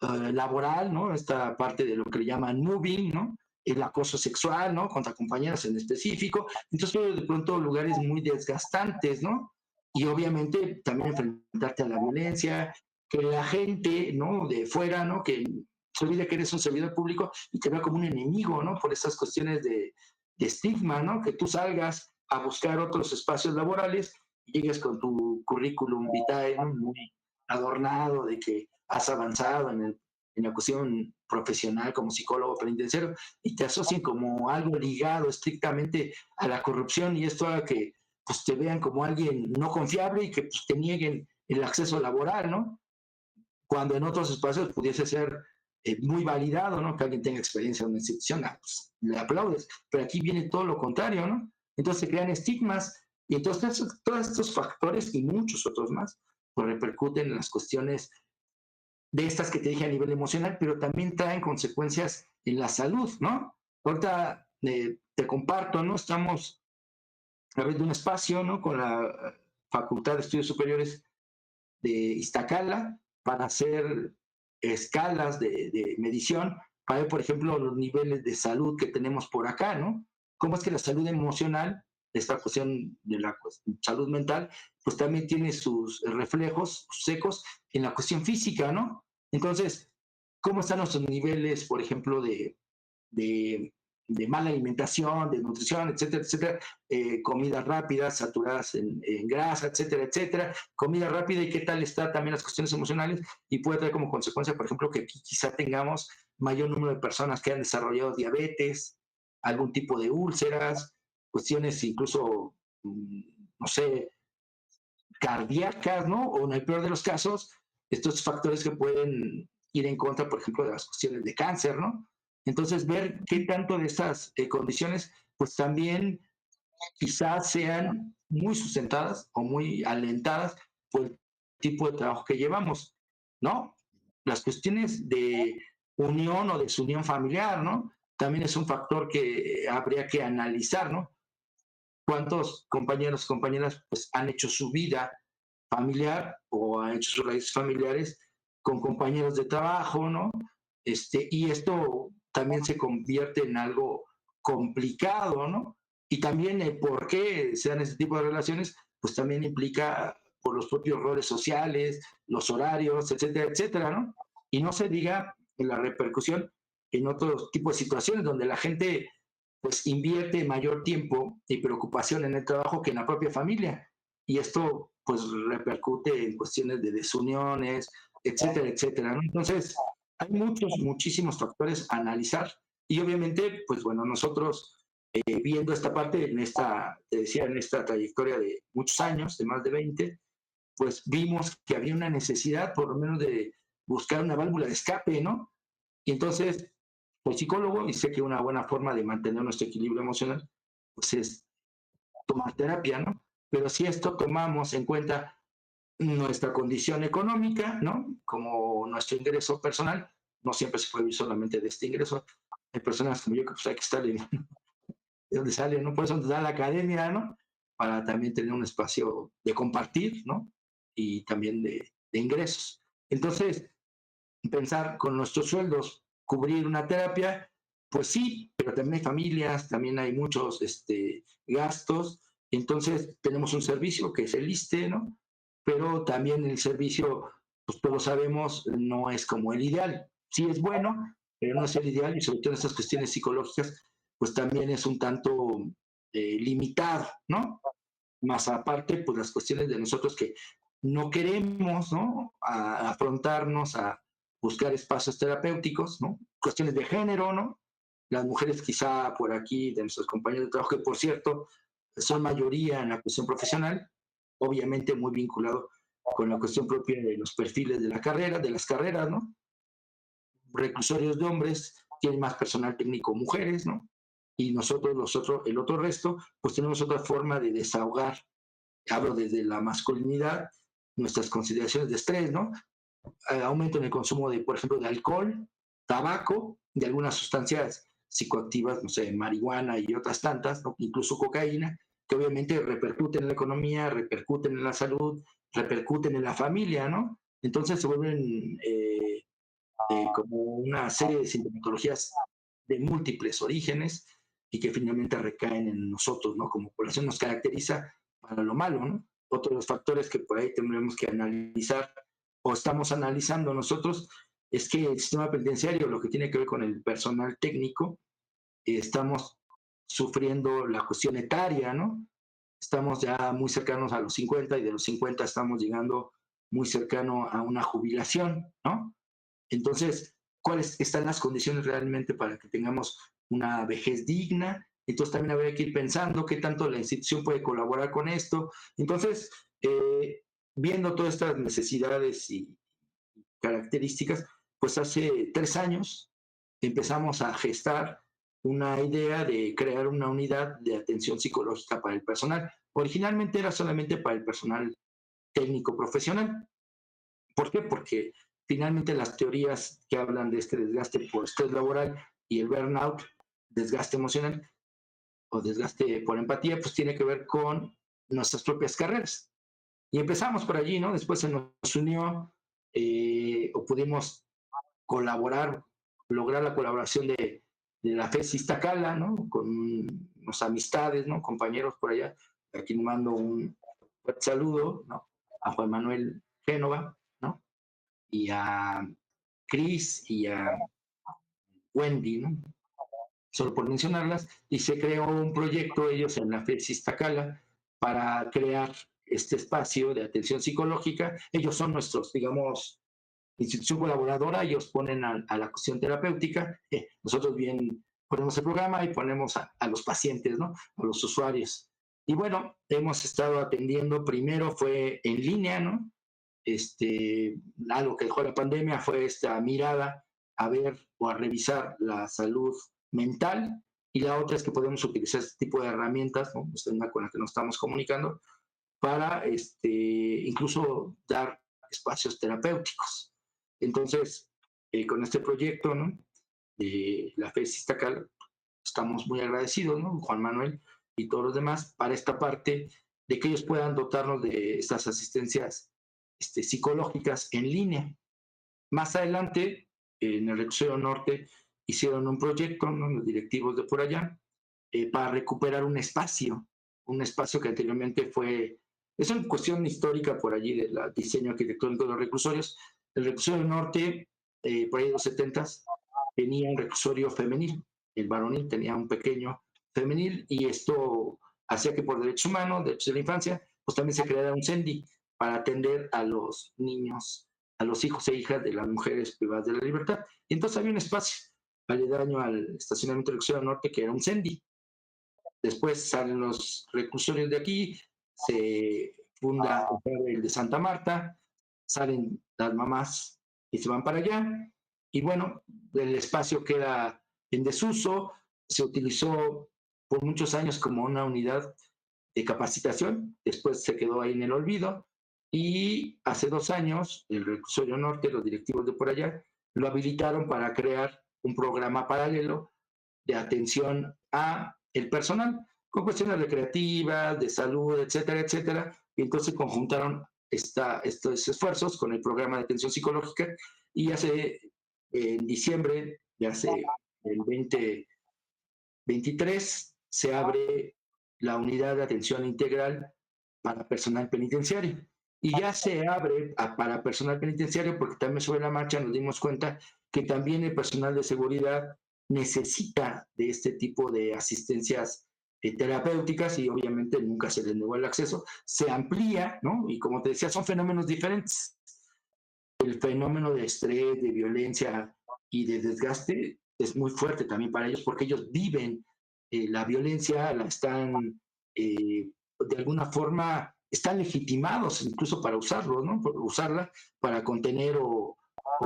laboral, ¿no? Esta parte de lo que le llaman moving, ¿no? El acoso sexual, ¿no? Contra compañeras en específico. Entonces, de pronto, lugares muy desgastantes, ¿no? Y obviamente también enfrentarte a la violencia, que la gente, ¿no? De fuera, ¿no? Que se olvida que eres un servidor público y te vea como un enemigo, ¿no? Por esas cuestiones de estigma, ¿no? Que tú salgas a buscar otros espacios laborales y llegues con tu currículum vitae, ¿no? Muy adornado de que has avanzado en la cuestión profesional como psicólogo penitenciario y te asocian como algo ligado estrictamente a la corrupción y esto haga que pues, te vean como alguien no confiable y que pues, te nieguen el acceso laboral, ¿no? Cuando en otros espacios pudiese ser muy validado, ¿no? Que alguien tenga experiencia en una institución, pues, le aplaudes, pero aquí viene todo lo contrario, ¿no? Entonces se crean estigmas y entonces todos estos factores y muchos otros más pues repercuten en las cuestiones de estas que te dije a nivel emocional, pero también traen consecuencias en la salud, ¿no? Ahorita te comparto, ¿no? Estamos a través de un espacio, ¿no? Con la Facultad de Estudios Superiores de Iztacala para hacer escalas de medición para ver, por ejemplo, los niveles de salud que tenemos por acá, ¿no? Cómo es que la salud emocional, esta cuestión de la salud mental, pues también tiene sus reflejos secos en la cuestión física, ¿no? Entonces, ¿cómo están nuestros niveles, por ejemplo, de, de mala alimentación, de nutrición, etcétera, etcétera, comidas rápidas, saturadas en grasa, etcétera, etcétera, comida rápida y qué tal está también las cuestiones emocionales y puede traer como consecuencia, por ejemplo, que quizá tengamos mayor número de personas que han desarrollado diabetes, algún tipo de úlceras, cuestiones incluso, no sé, cardíacas, ¿no? O en el peor de los casos, estos factores que pueden ir en contra, por ejemplo, de las cuestiones de cáncer, ¿no? Entonces, ver qué tanto de estas condiciones, pues también quizás sean muy sustentadas o muy alentadas por el tipo de trabajo que llevamos, ¿no? Las cuestiones de unión o desunión familiar, ¿no? También es un factor que habría que analizar, ¿no? ¿Cuántos compañeros, compañeras, pues han hecho su vida familiar o han hecho sus raíces familiares con compañeros de trabajo, ¿no? Y esto también se convierte en algo complicado, ¿no? Y también el por qué se dan ese tipo de relaciones, pues también implica por los propios roles sociales, los horarios, etcétera, etcétera, ¿no? Y no se diga la repercusión en otros tipos de situaciones donde la gente pues invierte mayor tiempo y preocupación en el trabajo que en la propia familia. Y esto pues repercute en cuestiones de desuniones, etcétera, etcétera, ¿no? Entonces, hay muchos, muchísimos factores a analizar y obviamente, pues bueno, nosotros viendo esta parte, en esta, te decía, en esta trayectoria de muchos años, de más de 20, pues vimos que había una necesidad por lo menos de buscar una válvula de escape, ¿no? Y entonces, soy psicólogo y sé que una buena forma de mantener nuestro equilibrio emocional, pues es tomar terapia, ¿no? Pero si esto tomamos en cuenta nuestra condición económica, ¿no? Como nuestro ingreso personal, no siempre se puede vivir solamente de este ingreso. Hay personas como yo que pues hay que estar de donde sale, ¿no? Por eso nos da la academia, ¿no? Para también tener un espacio de compartir, ¿no? Y también de ingresos. Entonces, pensar con nuestros sueldos, cubrir una terapia, pues sí, pero también hay familias, también hay muchos gastos, entonces tenemos un servicio que es el ISSSTE, ¿no? Pero también el servicio, pues todos sabemos, no es como el ideal. Sí es bueno, pero no es el ideal y sobre todo en estas cuestiones psicológicas, pues también es un tanto limitado, ¿no? Más aparte, pues las cuestiones de nosotros que no queremos, ¿no? Afrontarnos a buscar espacios terapéuticos, ¿no? Cuestiones de género, ¿no? Las mujeres quizá por aquí, de nuestros compañeros de trabajo, que por cierto son mayoría en la cuestión profesional, obviamente muy vinculado con la cuestión propia de los perfiles de la carrera, de las carreras, ¿no? Reclusorios de hombres tienen más personal técnico mujeres, ¿no? Y nosotros, el otro resto, pues tenemos otra forma de desahogar, hablo desde la masculinidad, nuestras consideraciones de estrés, ¿no? Aumento en el consumo de, por ejemplo, de alcohol, tabaco, de algunas sustancias psicoactivas, no sé, marihuana y otras tantas, ¿no? Incluso cocaína, que obviamente repercuten en la economía, repercuten en la salud, repercuten en la familia, ¿no? Entonces se vuelven como una serie de sintomatologías de múltiples orígenes y que finalmente recaen en nosotros, ¿no? Como población nos caracteriza para lo malo, ¿no? Otro de los factores que por ahí tendremos que analizar o estamos analizando nosotros es que el sistema penitenciario, lo que tiene que ver con el personal técnico, estamos sufriendo la cuestión etaria, ¿no? Estamos ya muy cercanos a los 50 y de los 50 estamos llegando muy cercano a una jubilación, ¿no? Entonces, ¿cuáles están las condiciones realmente para que tengamos una vejez digna? Entonces también habría que ir pensando qué tanto la institución puede colaborar con esto. Entonces, viendo todas estas necesidades y características, pues hace 3 años empezamos a gestar una idea de crear una unidad de atención psicológica para el personal. Originalmente era solamente para el personal técnico profesional. ¿Por qué? Porque finalmente las teorías que hablan de este desgaste por estrés laboral y el burnout, desgaste emocional o desgaste por empatía, pues tiene que ver con nuestras propias carreras. Y empezamos por allí, ¿no? Después se nos unió o pudimos colaborar, lograr la colaboración de la FES Iztacala, ¿no? Con unas amistades, ¿no? Compañeros por allá. Aquí le mando un fuerte saludo, ¿no? A Juan Manuel Génova, ¿no? Y a Chris y a Wendy, ¿no? Solo por mencionarlas, y se creó un proyecto ellos en la FES Iztacala para crear este espacio de atención psicológica. Ellos son nuestros, digamos, institución colaboradora, ellos ponen a la cuestión terapéutica, nosotros bien ponemos el programa y ponemos a los pacientes, ¿no? A los usuarios. Y bueno, hemos estado atendiendo, primero fue en línea, ¿no? Algo que dejó la pandemia fue esta mirada a ver o a revisar la salud mental, y la otra es que podemos utilizar este tipo de herramientas, ¿no? Con la que nos estamos comunicando, para incluso dar espacios terapéuticos. Entonces, con este proyecto, ¿no? De la FES Iztacal, estamos muy agradecidos, ¿no? Juan Manuel y todos los demás, para esta parte de que ellos puedan dotarnos de estas asistencias psicológicas en línea. Más adelante, en el Reclusorio Norte, hicieron un proyecto, ¿no? Los directivos de por allá, para recuperar un espacio que anteriormente fue, es una cuestión histórica por allí del diseño arquitectónico de los reclusorios. El Reclusorio Norte, por ahí de los 70s, tenía un reclusorio femenil, el varonil tenía un pequeño femenil, y esto hacía que por derechos humanos, derechos de la infancia, pues también se creara un CENDI para atender a los niños, a los hijos e hijas de las mujeres privadas de la libertad. Y entonces había un espacio aledaño al estacionamiento del Reclusorio Norte que era un CENDI. Después salen los reclusorios de aquí, se funda el de Santa Marta, salen las mamás y se van para allá. Y bueno, el espacio queda en desuso, se utilizó por muchos años como una unidad de capacitación, después se quedó ahí en el olvido, y hace 2 años el Reclusorio Norte, los directivos de por allá, lo habilitaron para crear un programa paralelo de atención a el personal, con cuestiones recreativas, de salud, etcétera, etcétera. Y entonces conjuntaron estos esfuerzos con el programa de atención psicológica, y en diciembre de hace el 2023 se abre la unidad de atención integral para personal penitenciario. Y ya se abre para personal penitenciario porque también sobre la marcha nos dimos cuenta que también el personal de seguridad necesita de este tipo de asistencias terapéuticas, y obviamente nunca se les negó el acceso. Se amplía, ¿no? Y como te decía, son fenómenos diferentes. El fenómeno de estrés, de violencia y de desgaste es muy fuerte también para ellos porque ellos viven la violencia, la están de alguna forma, están legitimados incluso para usarlo, ¿no? Usarla para contener o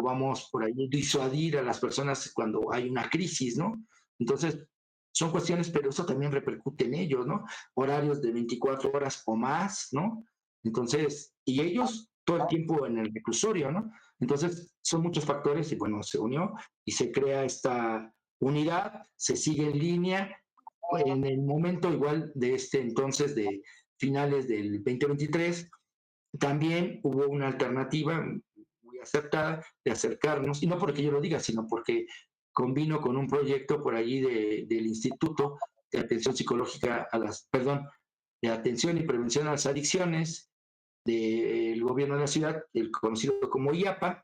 vamos por ahí disuadir a las personas cuando hay una crisis, ¿no? Entonces, son cuestiones, pero eso también repercute en ellos, ¿no? Horarios de 24 horas o más, ¿no? Entonces, y ellos todo el tiempo en el reclusorio, ¿no? Entonces, son muchos factores y bueno, se unió y se crea esta unidad, se sigue en línea, en el momento igual de este entonces, de finales del 2023, también hubo una alternativa muy aceptada de acercarnos, y no porque yo lo diga, sino porque convino con un proyecto por allí del Instituto de Atención Psicológica a las, perdón, de Atención y Prevención a las Adicciones del gobierno de la ciudad, el conocido como IAPA,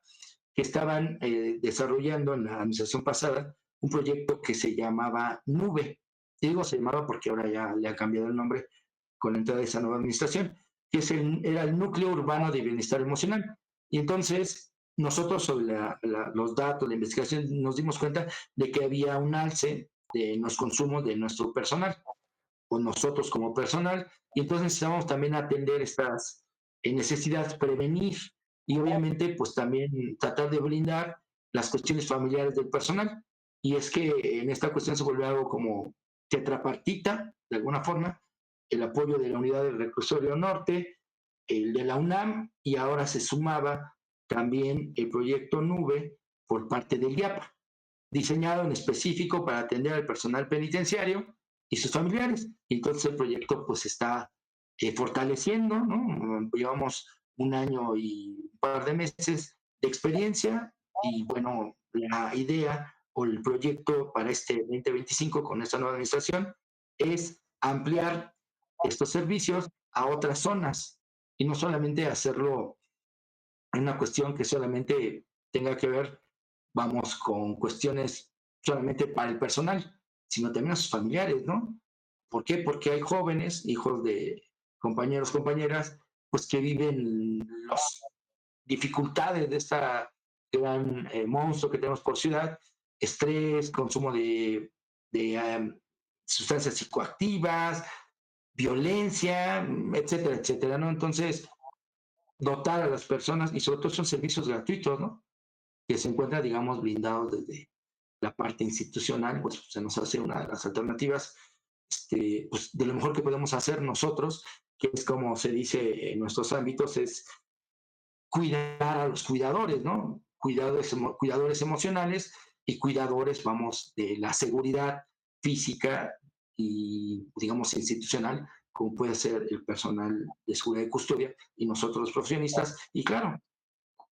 que estaban desarrollando en la administración pasada un proyecto que se llamaba Nube. Y digo se llamaba porque ahora ya le ha cambiado el nombre con la entrada de esa nueva administración, que era el núcleo urbano de bienestar emocional. Y entonces nosotros sobre los datos, la investigación, nos dimos cuenta de que había un alce de los consumos de nuestro personal, o nosotros como personal, y entonces necesitamos también atender estas necesidades, prevenir, y obviamente pues también tratar de blindar las cuestiones familiares del personal. Y es que en esta cuestión se vuelve algo como tetrapartita, de alguna forma, el apoyo de la Unidad del Reclusorio Norte, el de la UNAM, y ahora se sumaba también el proyecto Nube por parte del IAPA, diseñado en específico para atender al personal penitenciario y sus familiares. Y entonces el proyecto pues está fortaleciendo, ¿no? Llevamos un año y un par de meses de experiencia y bueno, la idea o el proyecto para este 2025 con esta nueva administración es ampliar estos servicios a otras zonas y no solamente hacerlo en una cuestión que solamente tenga que ver, vamos, con cuestiones solamente para el personal, sino también a sus familiares, ¿no? ¿Por qué? Porque hay jóvenes, hijos de compañeros, compañeras, pues que viven las dificultades de esta gran monstruo que tenemos por ciudad, estrés, consumo de sustancias psicoactivas, violencia, etcétera, etcétera, ¿no? Entonces, dotar a las personas, y sobre todo son servicios gratuitos, ¿no? Que se encuentran, digamos, blindados desde la parte institucional, pues se nos hace una de las alternativas pues, de lo mejor que podemos hacer nosotros, que es como se dice en nuestros ámbitos, es cuidar a los cuidadores, ¿no? Cuidadores emocionales y cuidadores, vamos, de la seguridad física y, digamos, institucional, como puede ser el personal de seguridad y custodia y nosotros los profesionistas, y claro,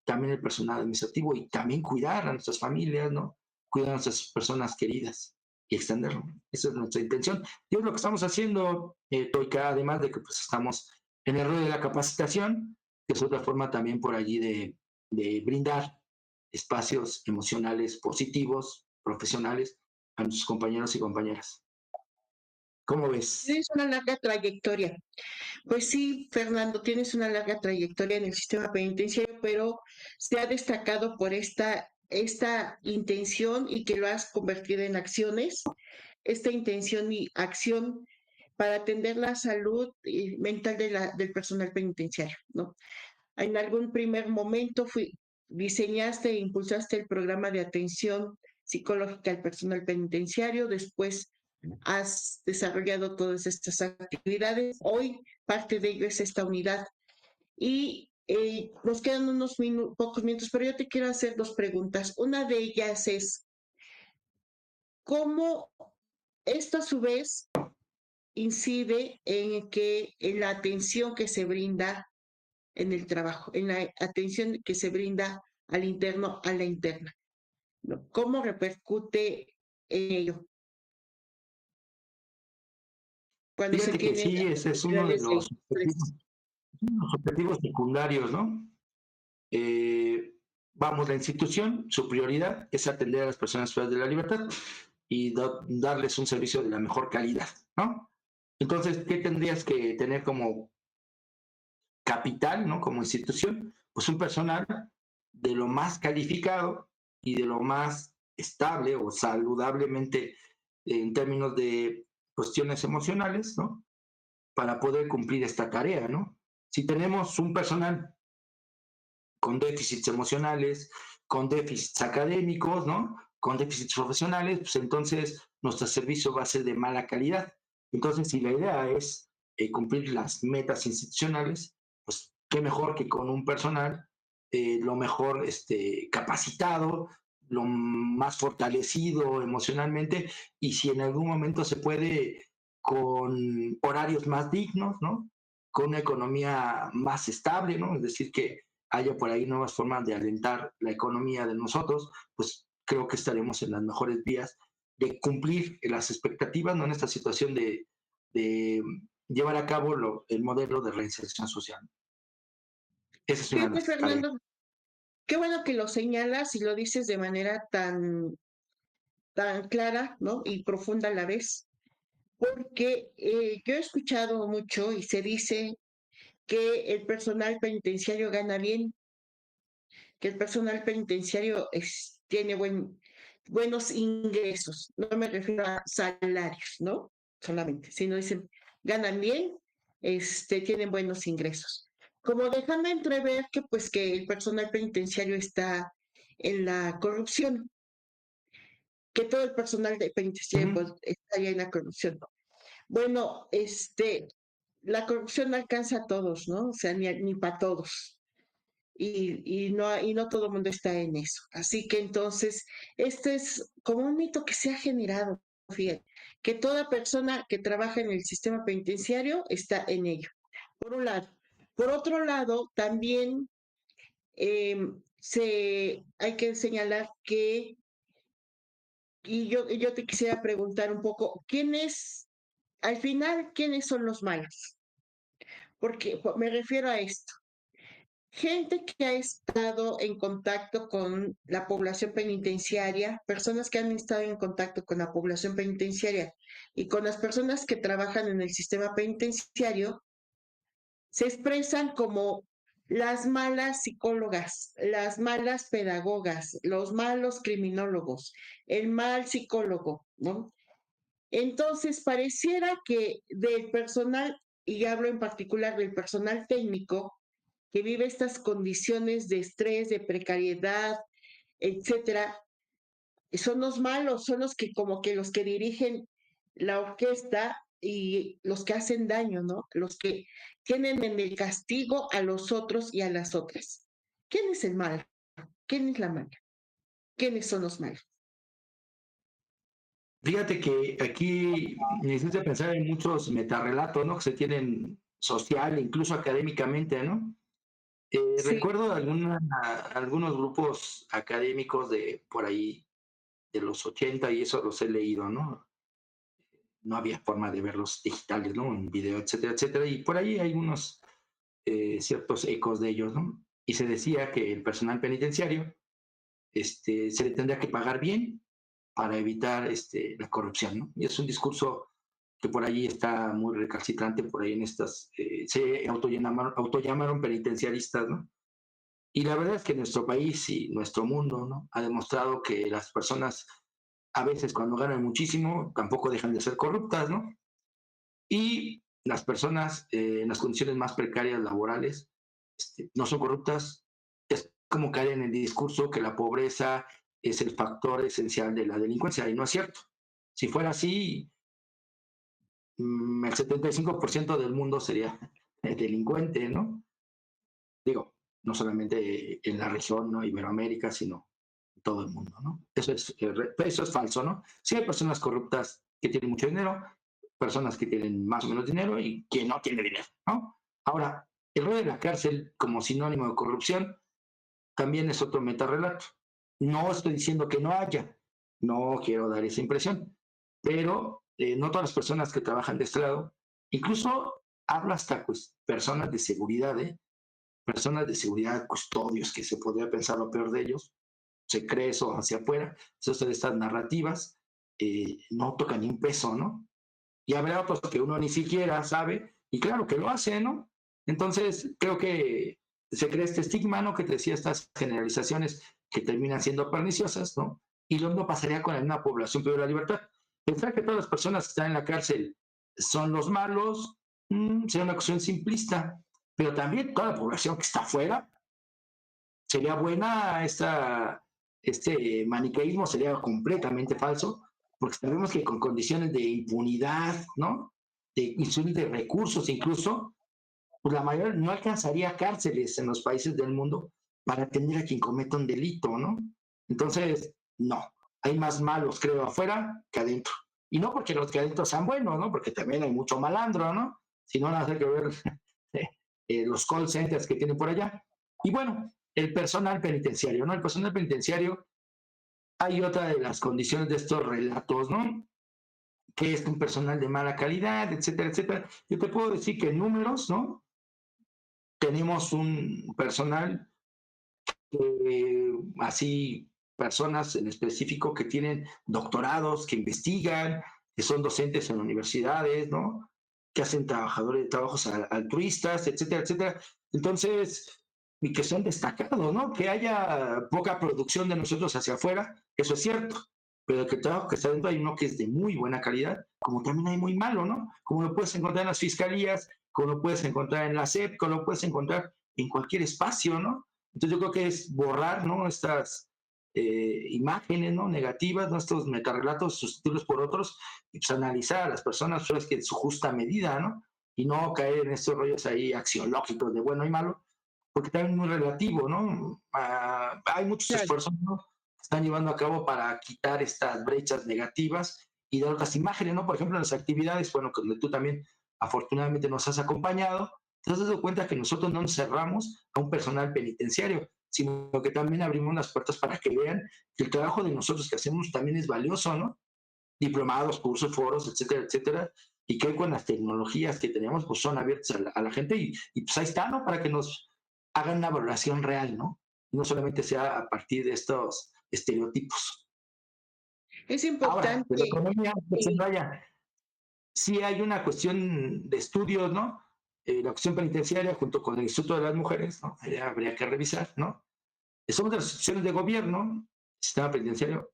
también el personal administrativo y también cuidar a nuestras familias, ¿no? Cuidar a nuestras personas queridas y extenderlo. Esa es nuestra intención. Y es lo que estamos haciendo, Toika, además de que pues estamos en el rol de la capacitación, que es otra forma también por allí de brindar espacios emocionales positivos, profesionales, a nuestros compañeros y compañeras. ¿Cómo ves? Tienes una larga trayectoria. Pues sí, Fernando, tienes una larga trayectoria en el sistema penitenciario, pero se ha destacado por esta intención y que lo has convertido en acciones, esta intención y acción para atender la salud mental del personal penitenciario, ¿no? En algún primer momento diseñaste e impulsaste el programa de atención psicológica al personal penitenciario, después has desarrollado todas estas actividades. Hoy parte de ello es esta unidad. Y nos quedan unos pocos minutos, pero yo te quiero hacer dos preguntas. Una de ellas es, ¿cómo esto a su vez incide en la atención que se brinda en el trabajo, en la atención que se brinda al interno, a la interna, ¿no? ¿Cómo repercute en ello cuando se Fíjate que tienen sí, ese es uno de actividades de estrés? los objetivos secundarios, ¿no? Vamos, la institución, su prioridad es atender a las personas privadas de la libertad y darles un servicio de la mejor calidad, ¿no? Entonces, ¿qué tendrías que tener como capital, ¿no? Como institución, pues un personal de lo más calificado y de lo más estable o saludablemente en términos de cuestiones emocionales, ¿no? Para poder cumplir esta tarea, ¿no? Si tenemos un personal con déficits emocionales, con déficits académicos, ¿no? Con déficits profesionales, pues entonces nuestro servicio va a ser de mala calidad. Entonces, si la idea es cumplir las metas institucionales, pues qué mejor que con un personal lo mejor capacitado, lo más fortalecido emocionalmente, y si en algún momento se puede, con horarios más dignos, ¿no? Con una economía más estable, ¿no? Es decir, que haya por ahí nuevas formas de alentar la economía de nosotros, pues creo que estaremos en las mejores vías de cumplir las expectativas, ¿no? En esta situación de llevar a cabo el modelo de reinserción social. Esa es una de Fíjate, las tareas. Fernando, qué bueno que lo señalas y lo dices de manera tan clara, ¿no? Y profunda a la vez, porque yo he escuchado mucho y se dice que el personal penitenciario gana bien, que el personal penitenciario tiene buenos ingresos. No me refiero a salarios, ¿no? Solamente, sino dicen, ganan bien, tienen buenos ingresos. Como dejando entrever que pues que el personal penitenciario está en la corrupción, que todo el personal de penitenciario pues, Ujú. estaría en la corrupción. Bueno, la corrupción no alcanza a todos, ¿no? O sea, ni para todos. Y no todo el mundo está en eso. Así que entonces, este es como un mito que se ha generado, fíjate, que toda persona que trabaja en el sistema penitenciario está en ello, por un lado. Por otro lado, también hay que señalar que, y yo te quisiera preguntar un poco, al final, quiénes son los malos? Porque me refiero a esto. Gente que ha estado en contacto con la población penitenciaria, personas que han estado en contacto con la población penitenciaria y con las personas que trabajan en el sistema penitenciario, se expresan como las malas psicólogas, las malas pedagogas, los malos criminólogos, el mal psicólogo, ¿no? Entonces, pareciera que del personal, y hablo en particular del personal técnico, que vive estas condiciones de estrés, de precariedad, etcétera, son los malos, son los que como que los que dirigen la orquesta y los que hacen daño, ¿no? Los que tienen en el castigo a los otros y a las otras. ¿Quién es el malo? ¿Quién es la mala? ¿Quiénes son los malos? Fíjate que aquí necesito pensar en muchos metarrelatos, ¿no? Que se tienen social, incluso académicamente, ¿no? Sí, Recuerdo algunos grupos académicos de por ahí, de los 80, y eso los he leído, ¿no? No había forma de verlos digitales, ¿no? En video, etcétera, etcétera. Y por ahí hay unos ciertos ecos de ellos, ¿no? Y se decía que el personal penitenciario se le tendría que pagar bien para evitar la corrupción, ¿no? Y es un discurso que por ahí está muy recalcitrante, por ahí en estas, se autollamaron penitenciaristas, ¿no? Y la verdad es que nuestro país y nuestro mundo, ¿no? Ha demostrado que las personas, a veces cuando ganan muchísimo, tampoco dejan de ser corruptas, ¿no? Y las personas en las condiciones más precarias laborales no son corruptas. Es como caer en el discurso que la pobreza es el factor esencial de la delincuencia, y no es cierto. Si fuera así, el 75% del mundo sería delincuente, ¿no? Digo, no solamente en la región, ¿no? Iberoamérica, sino en todo el mundo, ¿no? Eso es falso, ¿no? Sí hay personas corruptas que tienen mucho dinero, personas que tienen más o menos dinero y quien no tiene dinero, ¿no? Ahora, el rol de la cárcel como sinónimo de corrupción también es otro metarrelato. No estoy diciendo que no haya, no quiero dar esa impresión, pero no todas las personas que trabajan de este lado, incluso hablo hasta pues, personas de seguridad, personas de seguridad, custodios, que se podría pensar lo peor de ellos, se cree eso hacia afuera, esas de estas narrativas, no tocan ni un peso, ¿no? Y habrá otros que uno ni siquiera sabe, y claro que lo hace, ¿no? Entonces, creo que se crea este estigma, ¿no? Que te decía, estas generalizaciones que terminan siendo perniciosas, ¿no? Y lo mismo pasaría con una población privada de la libertad. Pensar que todas las personas que están en la cárcel son los malos, sería una cuestión simplista, pero también toda la población que está afuera, sería buena este maniqueísmo, sería completamente falso, porque sabemos que con condiciones de impunidad, ¿no? De recursos incluso, pues la mayoría no alcanzaría cárceles en los países del mundo para atender a quien cometa un delito, ¿no? Entonces, No, hay más malos, creo, afuera que adentro. Y no porque los que adentro sean buenos, ¿no? Porque también hay mucho malandro, ¿no? Si no, nada que ver los call centers que tienen por allá. Y bueno, el personal penitenciario, ¿no? El personal penitenciario, hay otra de las condiciones de estos relatos, ¿no? Que es un personal de mala calidad, etcétera, etcétera. Yo te puedo decir que en números, ¿no? Tenemos un personal así, personas en específico que tienen doctorados, que investigan, que son docentes en universidades, ¿no? Que hacen trabajos altruistas, etcétera, etcétera. Entonces, y que son destacados, ¿no? Que haya poca producción de nosotros hacia afuera, eso es cierto, pero que el trabajo que está dentro hay uno que es de muy buena calidad, como también hay muy malo, ¿no? Como lo puedes encontrar en las fiscalías, como lo puedes encontrar en la SEP, como lo puedes encontrar en cualquier espacio, ¿no? Entonces yo creo que es borrar, ¿no? Estas imágenes, ¿no? Negativas, ¿no? Estos metarrelatos, sustituirlos por otros, y pues analizar a las personas, pues, que su justa medida, ¿no? Y no caer en estos rollos ahí axiológicos de bueno y malo, porque también es muy relativo, ¿no? Hay muchos Claro. esfuerzos, ¿no? Que están llevando a cabo para quitar estas brechas negativas y dar otras imágenes, ¿no? Por ejemplo, en las actividades, bueno, donde tú también afortunadamente nos has acompañado, te has dado cuenta que nosotros no nos cerramos a un personal penitenciario, sino que también abrimos las puertas para que vean que el trabajo de nosotros que hacemos también es valioso, ¿no? Diplomados, cursos, foros, etcétera, etcétera, y que hoy con las tecnologías que tenemos, pues son abiertas a la gente y pues ahí está, ¿no? Para que nos hagan una valoración real, ¿no? No solamente sea a partir de estos estereotipos. Es Ahora, de la importante, economía, pues eh, vaya, sí hay una cuestión de estudios, ¿no? La cuestión penitenciaria junto con el Instituto de las Mujeres, ¿no? Habría que revisar, ¿no? Somos de las instituciones de gobierno, sistema penitenciario,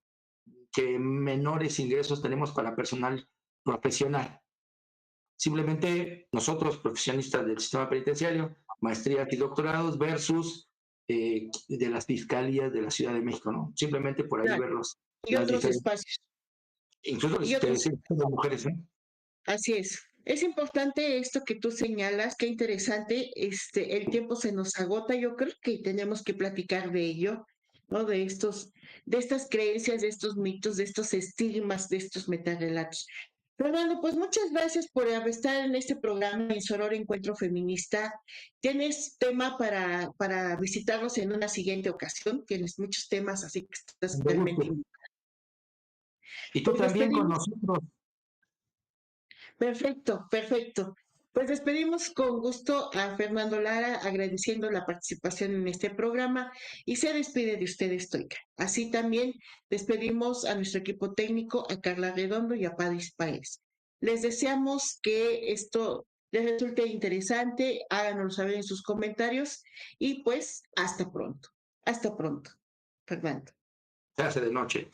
que menores ingresos tenemos para personal profesional. Simplemente nosotros, profesionistas del sistema penitenciario, maestrías y doctorados versus de las fiscalías de la Ciudad de México, ¿no? Simplemente por ahí claro, verlos, y las otros diferencias. espacios, Incluso y otros. las mujeres, ¿no? Así es. Es importante esto que tú señalas, qué interesante, el tiempo se nos agota, yo creo que tenemos que platicar de ello, ¿no? De estas creencias, de estos mitos, de estos estigmas, de estos metarrelatos. Fernando, pues muchas gracias por estar en este programa en Sonoro Encuentro Feminista. ¿Tienes tema para visitarnos en una siguiente ocasión? Tienes muchos temas, así que estás De totalmente gusto. invitado. Y tú Pues también con despedimos. nosotros. Perfecto, perfecto. Pues despedimos con gusto a Fernando Lara, agradeciendo la participación en este programa y se despide de usted, Stoica. Así también despedimos a nuestro equipo técnico, a Carla Redondo y a Padis Paez. Les deseamos que esto les resulte interesante, háganoslo saber en sus comentarios y pues hasta pronto. Hasta pronto, Fernando. Se hace de noche.